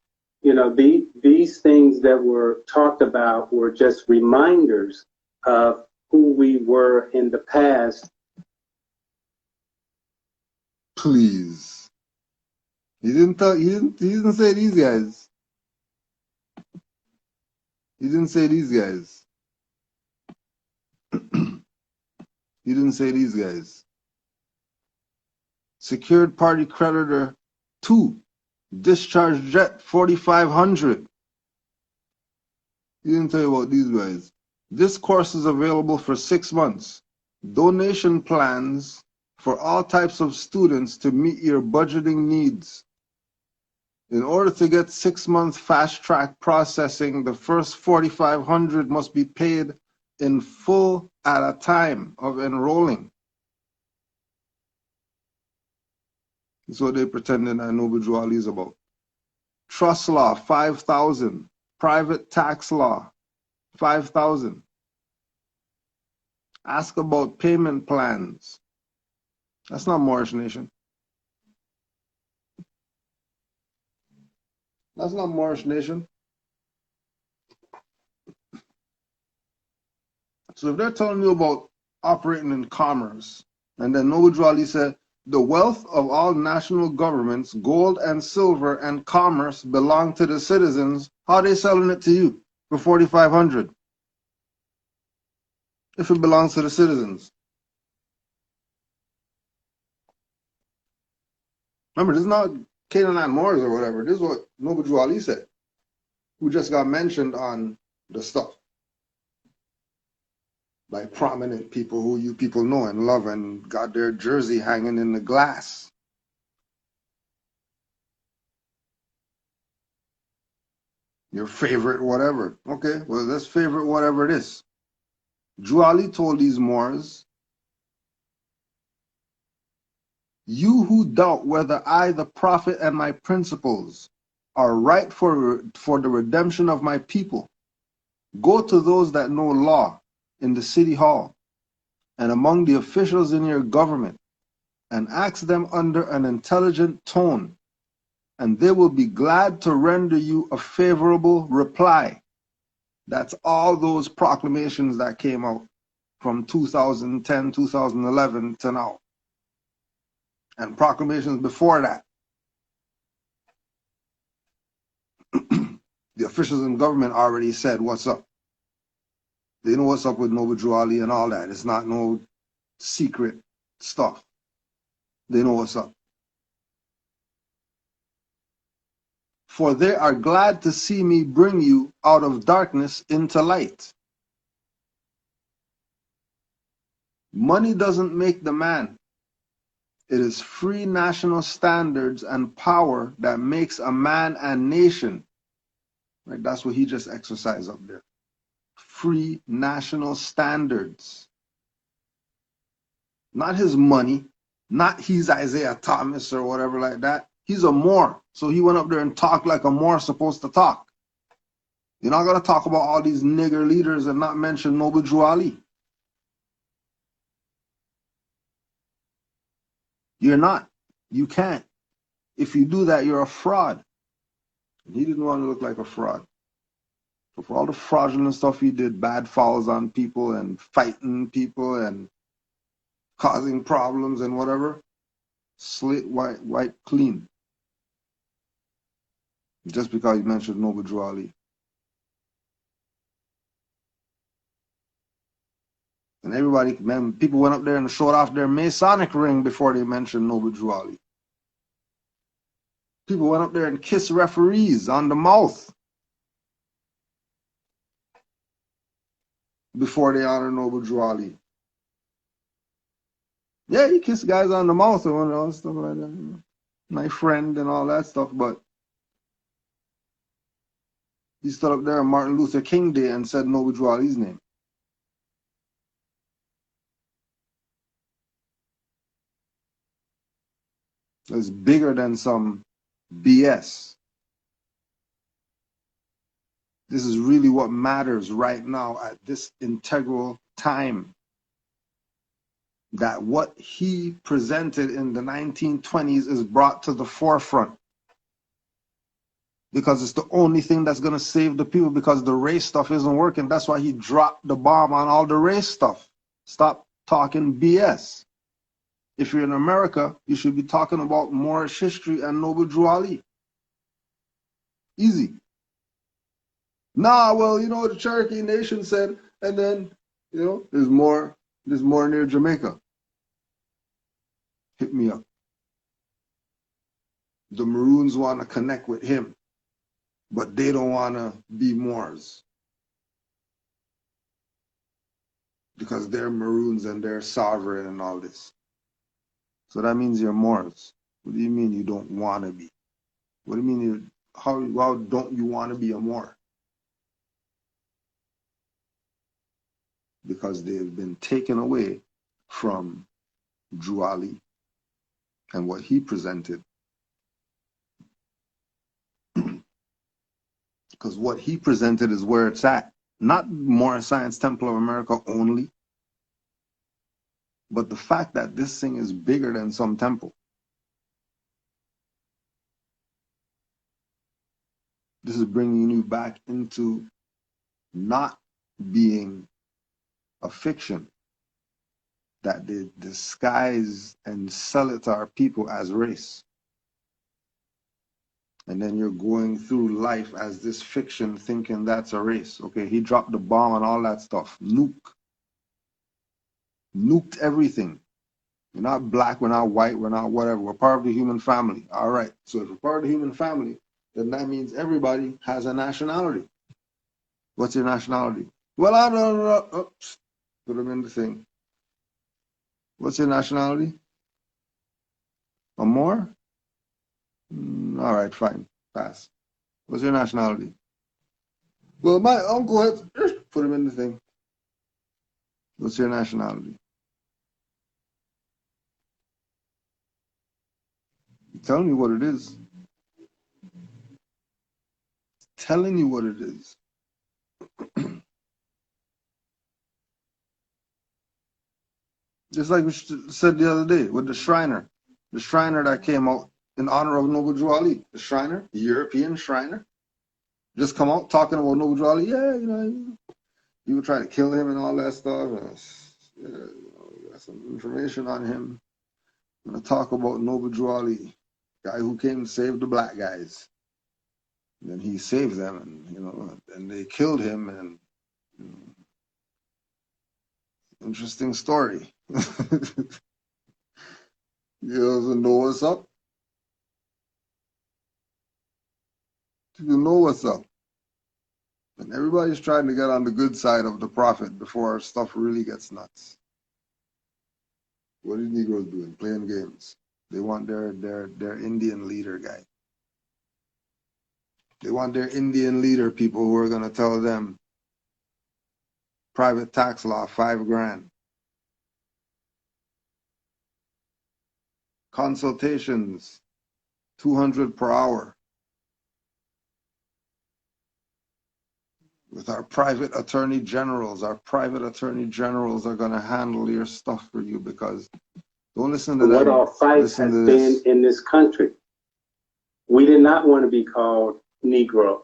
You know, these things that were talked about were just reminders of who we were in the past. Please. He didn't say these guys. He didn't say these guys. He didn't say these guys. Secured party creditor 2 Discharge jet 4,500. He didn't tell you about these guys. This course is available for 6 months. Donation plans for all types of students to meet your budgeting needs. In order to get 6 months fast track processing, the first 4,500 must be paid in full at a time of enrolling. That's what they pretending that Noble Drew Ali is about. Trust law, 5,000. Private tax law, 5,000. Ask about payment plans. That's not Moorish Nation. That's not Moorish Nation. So if they're telling you about operating in commerce, and then Noble Drew Ali said, the wealth of all national governments, gold and silver and commerce belong to the citizens, how are they selling it to you for 4,500? If it belongs to the citizens. Remember, this is not Canaanland Moors or whatever. This is what Noble Drew Ali said, who just got mentioned on the stuff by prominent people who you people know and love and got their jersey hanging in the glass. Your favorite whatever. Okay, well, let's favorite whatever it is. Drew Ali told these Moors, you who doubt whether I, the prophet, and my principles are right for the redemption of my people, go to those that know law in the city hall and among the officials in your government and ask them under an intelligent tone, and they will be glad to render you a favorable reply. That's all those proclamations that came out from 2010, 2011 to now. And proclamations before that. The officials in government already said what's up. They know what's up with Noble Drew Ali and all that. It's not no secret stuff. They know what's up. For they are glad to see me bring you out of darkness into light. Money doesn't make the man. It is free national standards and power that makes a man and nation. Right? That's what he just exercised up there. Free national standards. Not his money, not he's Isaiah Thomas or whatever like that. He's a Moor. So he went up there and talked like a Moor supposed to talk. You're not going to talk about all these nigger leaders and not mention Noble Drew Ali. You're not. You can't. If you do that, you're a fraud. And he didn't want to look like a fraud. So for all the fraudulent stuff he did, bad fouls on people and fighting people and causing problems and whatever, slate white clean. Just because he mentioned Noble Drew Ali. And everybody, man, people went up there and showed off their Masonic ring before they mentioned Noble Drew Ali. People went up there and kissed referees on the mouth before they honored Noble Drew Ali. Yeah, he kissed guys on the mouth and all stuff like that. My friend and all that stuff, but he stood up there on Martin Luther King Day and said Noble Drew Ali's name. It's bigger than some BS. This is really what matters right now at this integral time. That what he presented in the 1920s is brought to the forefront. Because it's the only thing that's going to save the people, because the race stuff isn't working. That's why he dropped the bomb on all the race stuff. Stop talking BS. If you're in America, you should be talking about Moorish history and Noble Drew Ali. Easy. Nah, well, you know, the Cherokee Nation said, and then, you know, there's more near Jamaica. Hit me up. the Maroons want to connect with him, but they don't want to be Moors because they're Maroons and they're sovereign and all this. So that means you're Moors. What do you mean you don't want to be? What do you mean how don't you want to be a Moor? Because they've been taken away from Drew Ali and what he presented. Because what he presented is where it's at. Not Moorish Science Temple of America only, but the fact that this thing is bigger than some temple. This is bringing you back into not being a fiction that they disguise and sell it to our people as race. And then you're going through life as this fiction thinking that's a race. Okay, he dropped the bomb and all that stuff. Nuked everything. We're not black, we're not white, we're not whatever. We're part of the human family. All right, so if we're part of the human family, then that means everybody has a nationality. What's your nationality? Well, I don't know. Oops. Put them in the thing. What's your nationality? A Moor? All right, fine. Pass. What's your nationality? Well, my uncle has... Put him in the thing. What's your nationality? I'm telling you what it is. Telling you what it is. Just like we said the other day with the Shriner that came out in honor of Noble Drew Ali. The Shriner, the European Shriner, just come out talking about Noble Drew Ali. Yeah, you know, you would try to kill him and all that stuff. Yeah, you know, got some information on him. I'm gonna talk about Noble Drew Ali, guy who came to save the black guys. And then he saved them, and you know, and they killed him, and you know, interesting story. You doesn't know what's up. You know what's up. And everybody's trying to get on the good side of the prophet before stuff really gets nuts. What are Negroes doing? Playing games. They want their Indian leader guy. They want their Indian leader people who are going to tell them private tax law, $5,000. Consultations, 200 per hour. With our private attorney generals. Our private attorney generals are going to handle your stuff for you because don't listen to them. What our fight has been in this country. We did not want to be called Negro.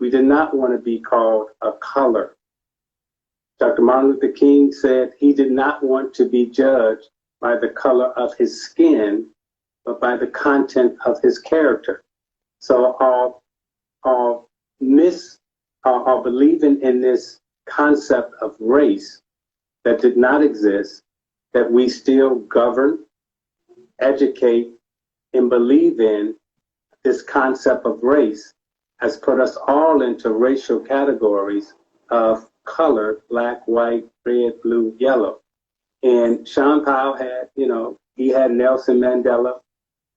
We did not want to be called a color. Dr. Martin Luther King said he did not want to be judged by the color of his skin, but by the content of his character. So our believing in this concept of race that did not exist, that we still govern, educate, and believe in this concept of race has put us all into racial categories of color, black, white, red, blue, yellow. And Sean Powell had, you know, he had Nelson Mandela,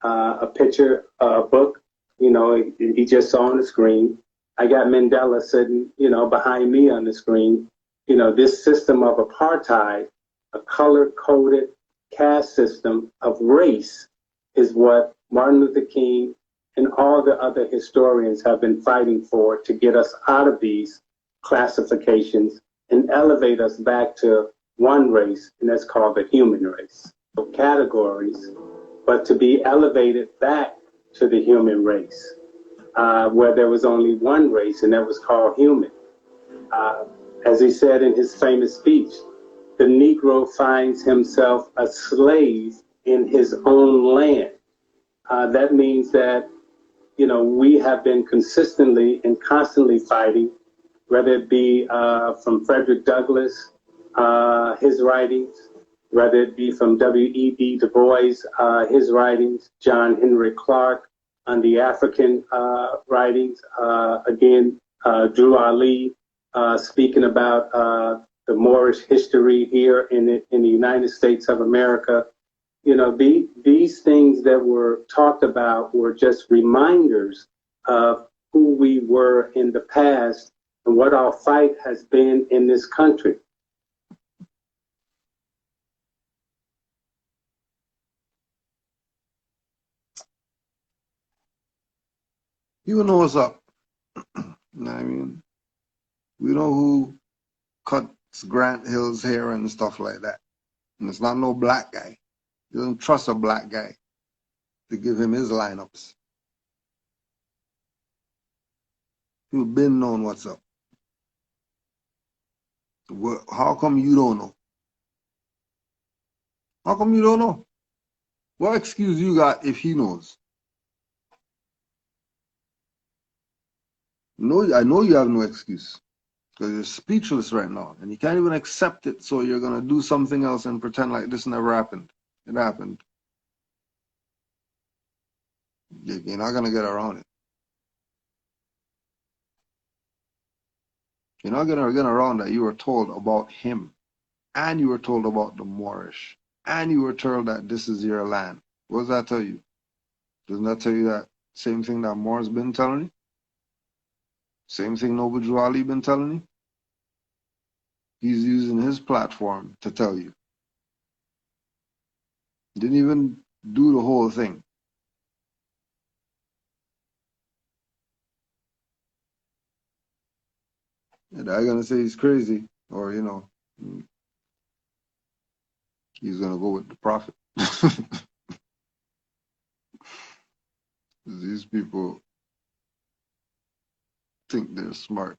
a picture, a book, you know, he just saw on the screen. I got Mandela sitting, you know, behind me on the screen. You know, this system of apartheid, a color-coded caste system of race is what Martin Luther King and all the other historians have been fighting for to get us out of these classifications and elevate us back to one race, and that's called the human race. So categories, but to be elevated back to the human race, where there was only one race, and that was called human. As he said in his famous speech, the Negro finds himself a slave in his own land. That means that, you know, we have been consistently and constantly fighting, whether it be from Frederick Douglass, his writings, whether it be from W.E.B. Du Bois, his writings, John Henry Clark, on the African writings. Again, Drew Ali speaking about the Moorish history here in the United States of America. You know, these things that were talked about were just reminders of who we were in the past and what our fight has been in this country. You know what's up. You know what I mean? We know who cuts Grant Hill's hair and stuff like that. And it's not no black guy. You don't trust a black guy to give him his lineups. You've been knowing what's up. How come you don't know? How come you don't know? What excuse you got if he knows? No, I know you have no excuse because you're speechless right now and you can't even accept it. So you're going to do something else and pretend like this never happened. It happened. You're not going to get around it. You're not going to get around that you were told about him and you were told about the Moorish and you were told that this is your land. What does that tell you? Doesn't that tell you that same thing that Moore's been telling you? Same thing Noble Drew Ali been telling you? He's using his platform to tell you. Didn't even do the whole thing. And I'm going to say he's crazy or, you know, he's going to go with the prophet. These people think they're smart.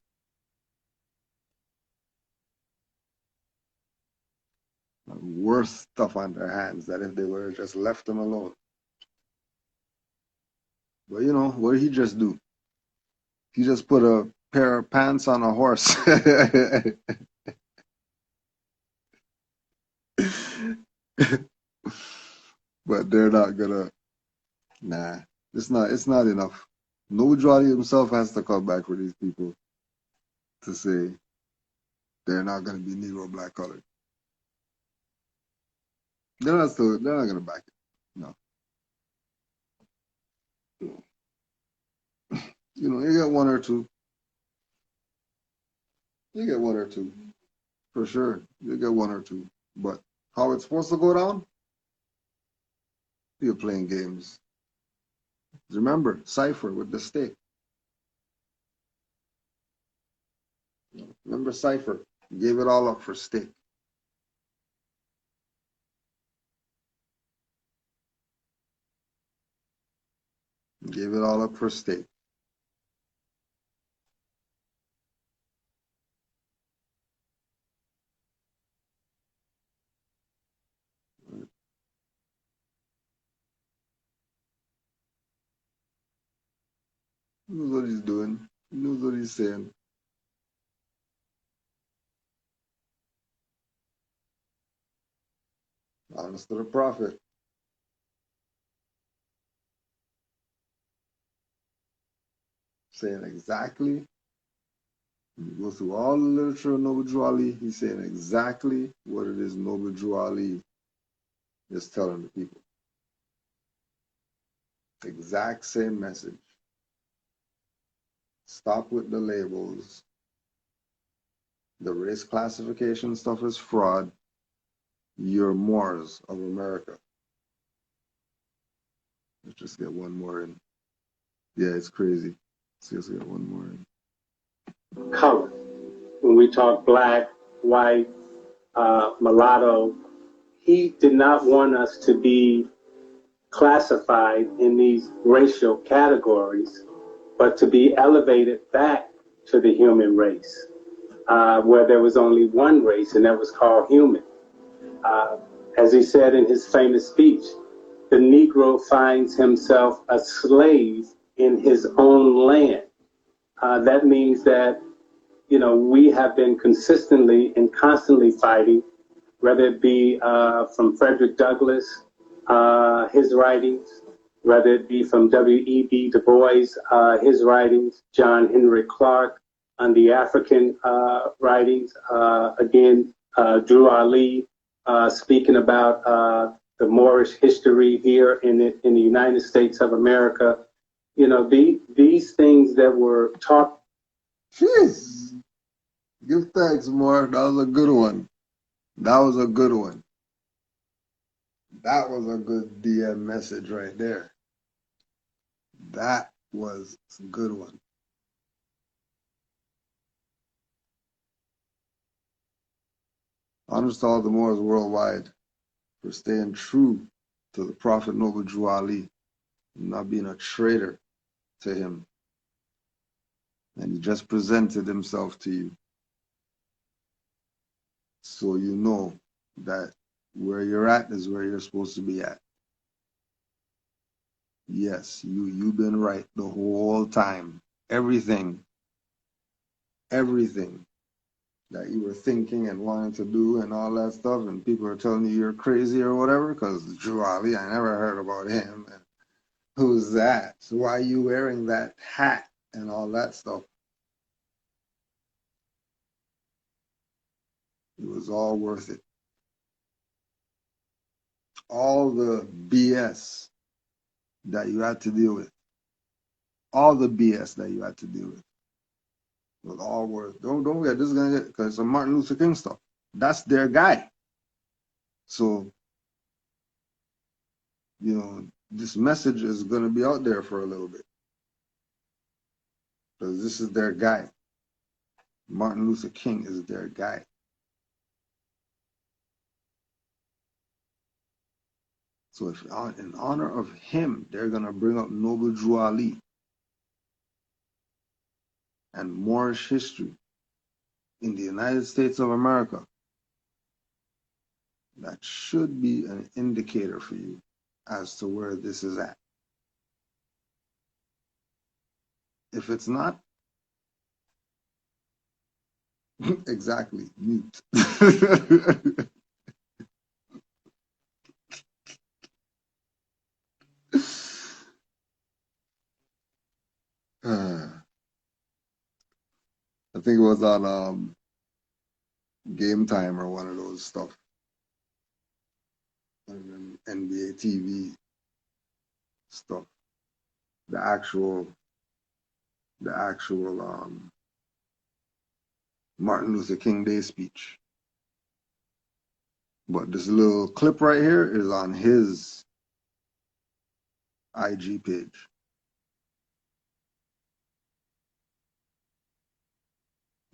Worse stuff on their hands than if they were just left them alone. But you know, what did he just do? He just put a pair of pants on a horse. But they're not gonna, nah, it's not enough. Noble Drew Ali himself has to come back for these people to say they're not gonna be Negro black colored. They're not gonna back it. No. You know, you get one or two. You get one or two. For sure. You get one or two. But how it's supposed to go down? You're playing games. Remember, Cypher with the stick. Remember Cypher. Gave it all up for stick. Gave it all up for steak. He knows what he's doing. He knows what he's saying. Honest to the prophet. Saying exactly. You go through all the literature of Noble Drew Ali, he's saying exactly what it is Noble Drew Ali is telling the people. Exact same message. Stop with the labels. The race classification stuff is fraud. You're Moors of America. Let's just get one more in. Yeah, it's crazy. Let's just get one more in. Color. When we talk black, white, mulatto, he did not want us to be classified in these racial categories, but to be elevated back to the human race, where there was only one race, and that was called human. As he said in his famous speech, the Negro finds himself a slave in his own land. That means that, you know, we have been consistently and constantly fighting, whether it be from Frederick Douglass, his writings, whether it be from W.E.B. Du Bois, his writings, John Henry Clark on the African writings, again, Drew Ali speaking about the Moorish history here in the United States of America. You know, these things that were taught. Jeez. Give thanks, Mark. That was a good one. That was a good one. That was a good DM message right there. That was a good one. Honors to all the Moors worldwide for staying true to the Prophet Noble Drew Ali, not being a traitor to him. And he just presented himself to you. So you know that where you're at is where you're supposed to be at. Yes, you've been right the whole time. Everything that you were thinking and wanting to do and all that stuff, and people are telling you you're crazy or whatever, because Drew Ali, I never heard about him. And who's that? So why are you wearing that hat and all that stuff? It was all worth it. All the BS that you had to deal with. All the BS that you had to deal with. It was all worth it. Don't forget, this is gonna get, because it's Martin Luther King stuff. That's their guy. So, you know, this message is gonna be out there for a little bit. Because this is their guy. Martin Luther King is their guy. So if in honor of him, they're going to bring up Noble Drew Ali and Moorish history in the United States of America, that should be an indicator for you as to where this is at. If it's not, exactly, mute. I think it was on Game Time or one of those stuff. NBA TV stuff. The actual Martin Luther King Day speech. But this little clip right here is on his IG page.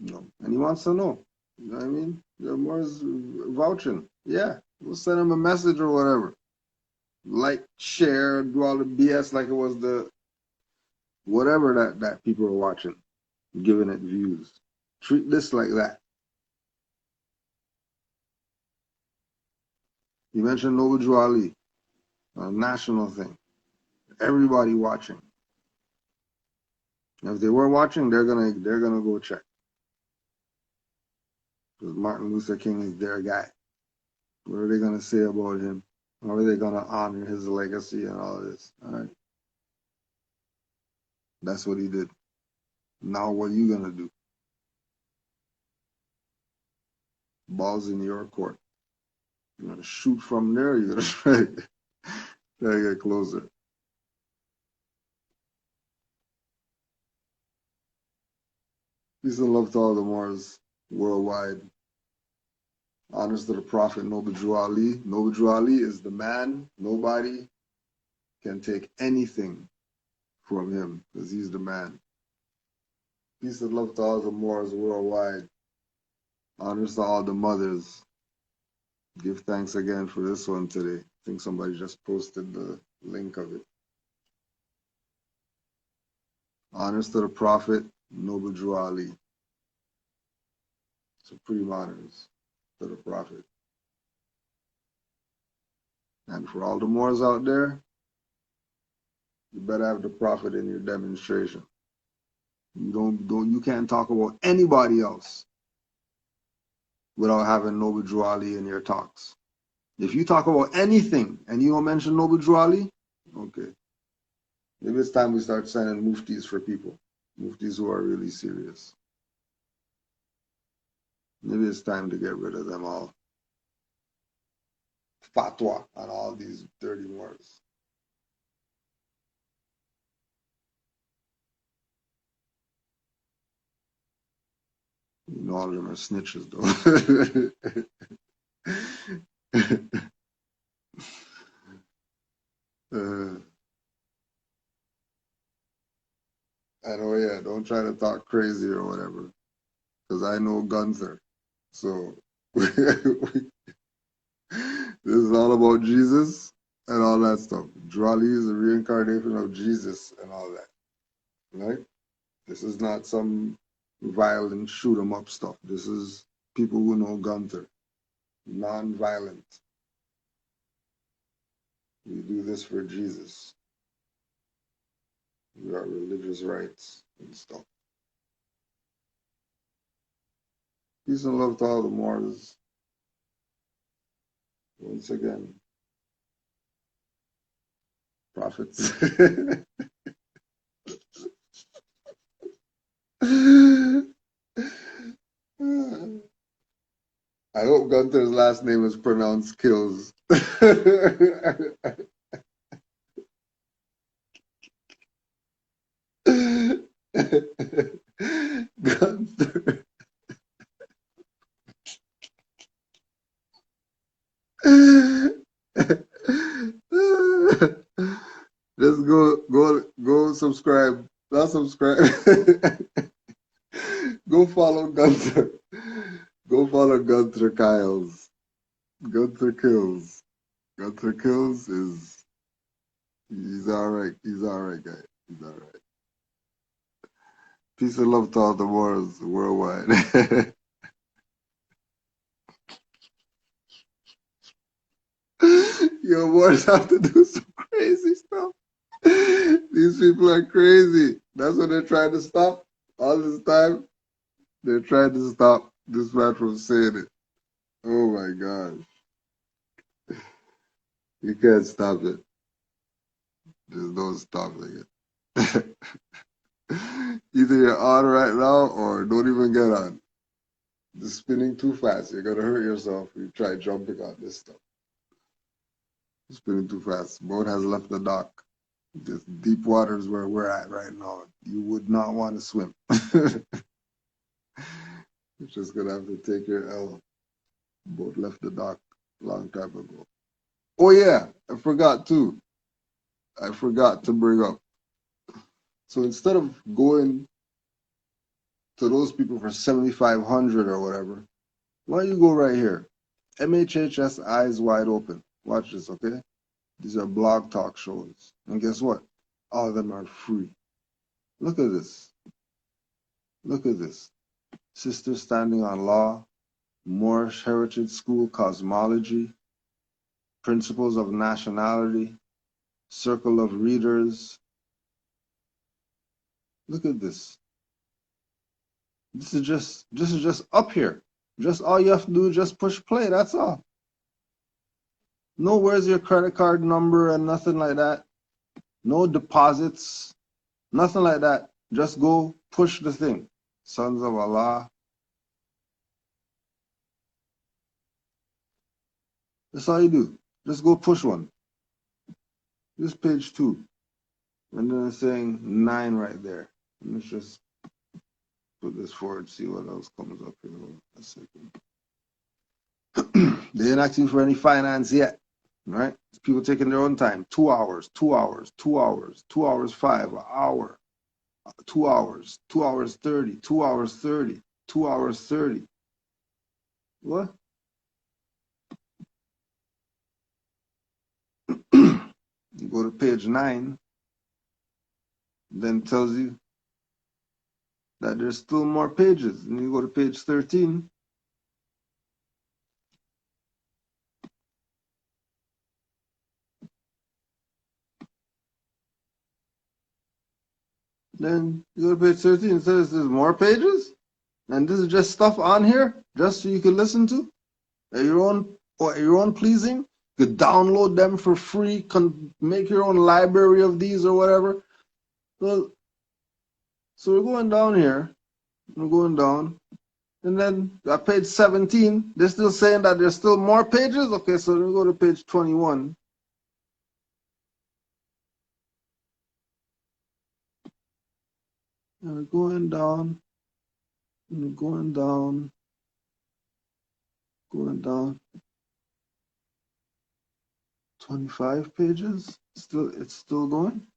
You know, and he wants to know. You know what I mean? The Moore's vouching. Yeah, we'll send him a message or whatever. Like, share, do all the BS like it was the whatever that people are watching, giving it views. Treat this like that. You mentioned Noble Drew Ali, a national thing. Everybody watching. And if they weren't watching, they're gonna go check. Because Martin Luther King is their guy. What are they gonna say about him? How are they gonna honor his legacy and all this? All right. That's what he did. Now what are you gonna do? Ball's in your court. You're gonna shoot from there, you're gonna try to get closer. Peace and love to all the Moors worldwide. Honors to the Prophet Noble Drew Ali. Noble Drew Ali is the man. Nobody can take anything from him because he's the man. Peace and love to all the Moors worldwide. Honors to all the mothers. Give thanks again for this one today. I think somebody just posted the link of it. Honors to the Prophet Noble Drew Ali. Supreme honors to the Prophet. And for all the Moors out there, you better have the Prophet in your demonstration. You can't talk about anybody else without having Noble Drew Ali in your talks. If you talk about anything and you don't mention Noble Drew Ali, okay. Maybe it's time we start sending muftis for people. Muftis who are really serious. Maybe it's time to get rid of them all. Fatwa on all these dirty Moors. You know, all of them are snitches, though. I know, yeah, don't try to talk crazy or whatever, because I know Gunther. So, this is all about Jesus and all that stuff. Drali is a reincarnation of Jesus and all that, right? This is not some violent shoot 'em up stuff. This is people who know Gunther, non-violent. We do this for Jesus. We got religious rights and stuff. Peace and love to all the Moors. Once again, prophets. I hope Gunther's last name is pronounced Kills. Gunther. Just go subscribe. Not subscribe. Go follow Gunther. Go follow Gunther Kyles. Gunther Kills. Gunther Kills he's alright. He's alright, guy. He's alright. Peace and love to all the Moors worldwide. Yo, Moors have to do some crazy stuff. These people are crazy. That's what they're trying to stop all this time. They're trying to stop this man from saying it. Oh my gosh. You can't stop it. There's no stopping it. Either you're on right now or don't even get on. It's spinning too fast. You're gonna hurt yourself if you try jumping on this stuff. It's spinning too fast. Boat has left the dock. This deep waters where we're at right now. You would not want to swim. You're just gonna have to take your L. Boat left the dock a long time ago. Oh yeah, I forgot too. I forgot to bring up. So instead of going to those people for 7,500 or whatever, why don't you go right here? MHHS Eyes Wide Open. Watch this, okay? These are blog talk shows. And guess what? All of them are free. Look at this. Look at this. Sisters Standing on Law, Moorish Heritage School Cosmology, Principles of Nationality, Circle of Readers. Look at this. This is just up here. Just all you have to do is just push play. That's all. No, where's your credit card number and nothing like that. No deposits, nothing like that. Just go push the thing. Sons of Allah. That's all you do. Just go push one. This page 2. And then it's saying 9 right there. Let's just put this forward, see what else comes up here. A second. They ain't asking for any finance yet. Right? People taking their own time. 2 hours, 2 hours, 2 hours, 2 hours 5, an hour, 2 hours, 2 hours 30, 2 hours 30, 2 hours 30. What? You go to page 9, then tells you that there's still more pages. And you go to page 13. Then you go to page 13, it says there's more pages. And this is just stuff on here, just so you can listen to at your own pleasing. You could download them for free, make your own library of these or whatever. So we're going down here. We're going down. And then at page 17, they're still saying that there's still more pages. Okay, so we go to page 21. And we're going down. And we're going down. Going down. 25 pages. It's still going.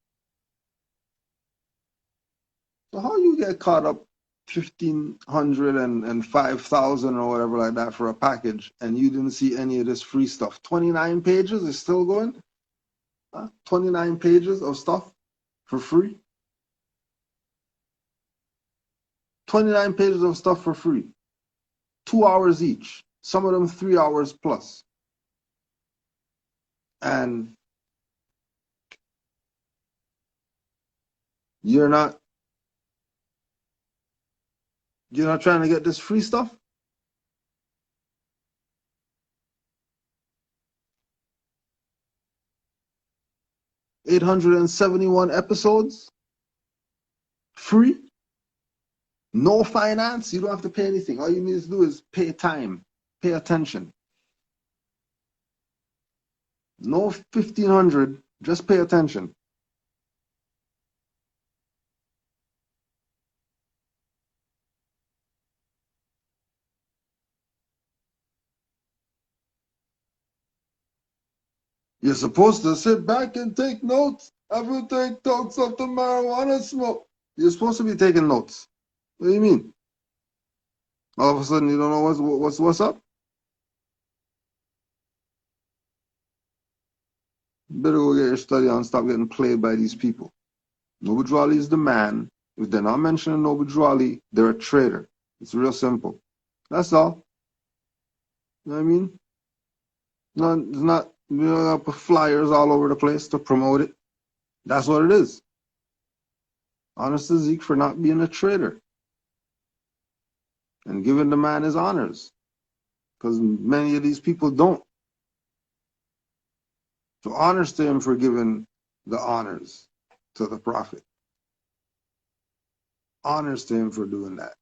So how you get caught up 1,500 and 5,000 or whatever like that for a package, and you didn't see any of this free stuff? 29 pages is still going? 29 pages of stuff for free? 29 pages of stuff for free. 2 hours each. Some of them 3 hours plus. And you're not trying to get this free stuff? $871 episodes? Free? No finance? You don't have to pay anything. All you need to do is pay time, pay attention. No 1,500, just pay attention. You're supposed to sit back and take notes. I will take notes of the marijuana smoke. You're supposed to be taking notes. What do you mean? All of a sudden you don't know what's up? You better go get your study on, stop getting played by these people. Noble Drew Ali is the man. If they're not mentioning Noble Drew Ali, they're a traitor. It's real simple. That's all. You know what I mean? It's not you know, put flyers all over the place to promote it. That's what it is. Honest to Zeke for not being a traitor and giving the man his honors, because many of these people don't. So honors to him for giving the honors to the prophet. Honors to him for doing that.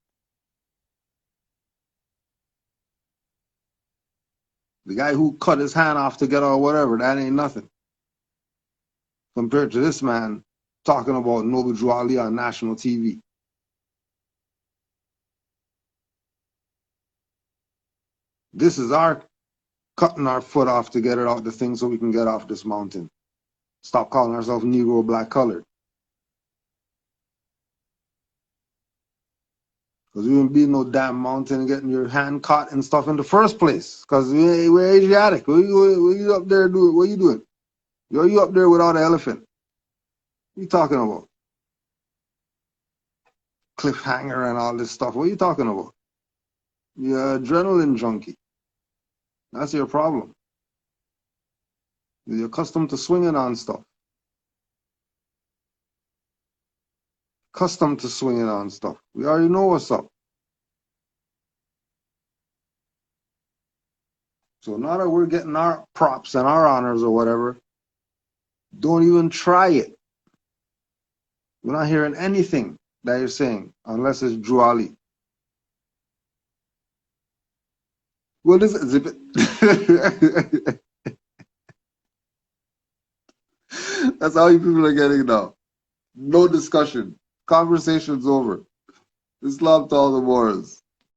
The guy who cut his hand off to get or whatever, that ain't nothing compared to this man talking about Noble Drew Ali on national TV. This is our cutting our foot off to get it out the thing so we can get off this mountain. Stop calling ourselves Negro black colored. Because we wouldn't be no damn mountain getting your hand caught and stuff in the first place. Because we're Asiatic. What you up there doing? What are you doing? You up there without an elephant? What are you talking about? Cliffhanger and all this stuff. What are you talking about? You're an adrenaline junkie. That's your problem. You're accustomed to swinging on stuff. Accustomed to swinging on stuff. We already know what's up. So now that we're getting our props and our honors or whatever, don't even try it. We're not hearing anything that you're saying unless it's Drew Ali. Well, this is that's how you people are getting now. No discussion. Conversation's over. Islam to all the Moors.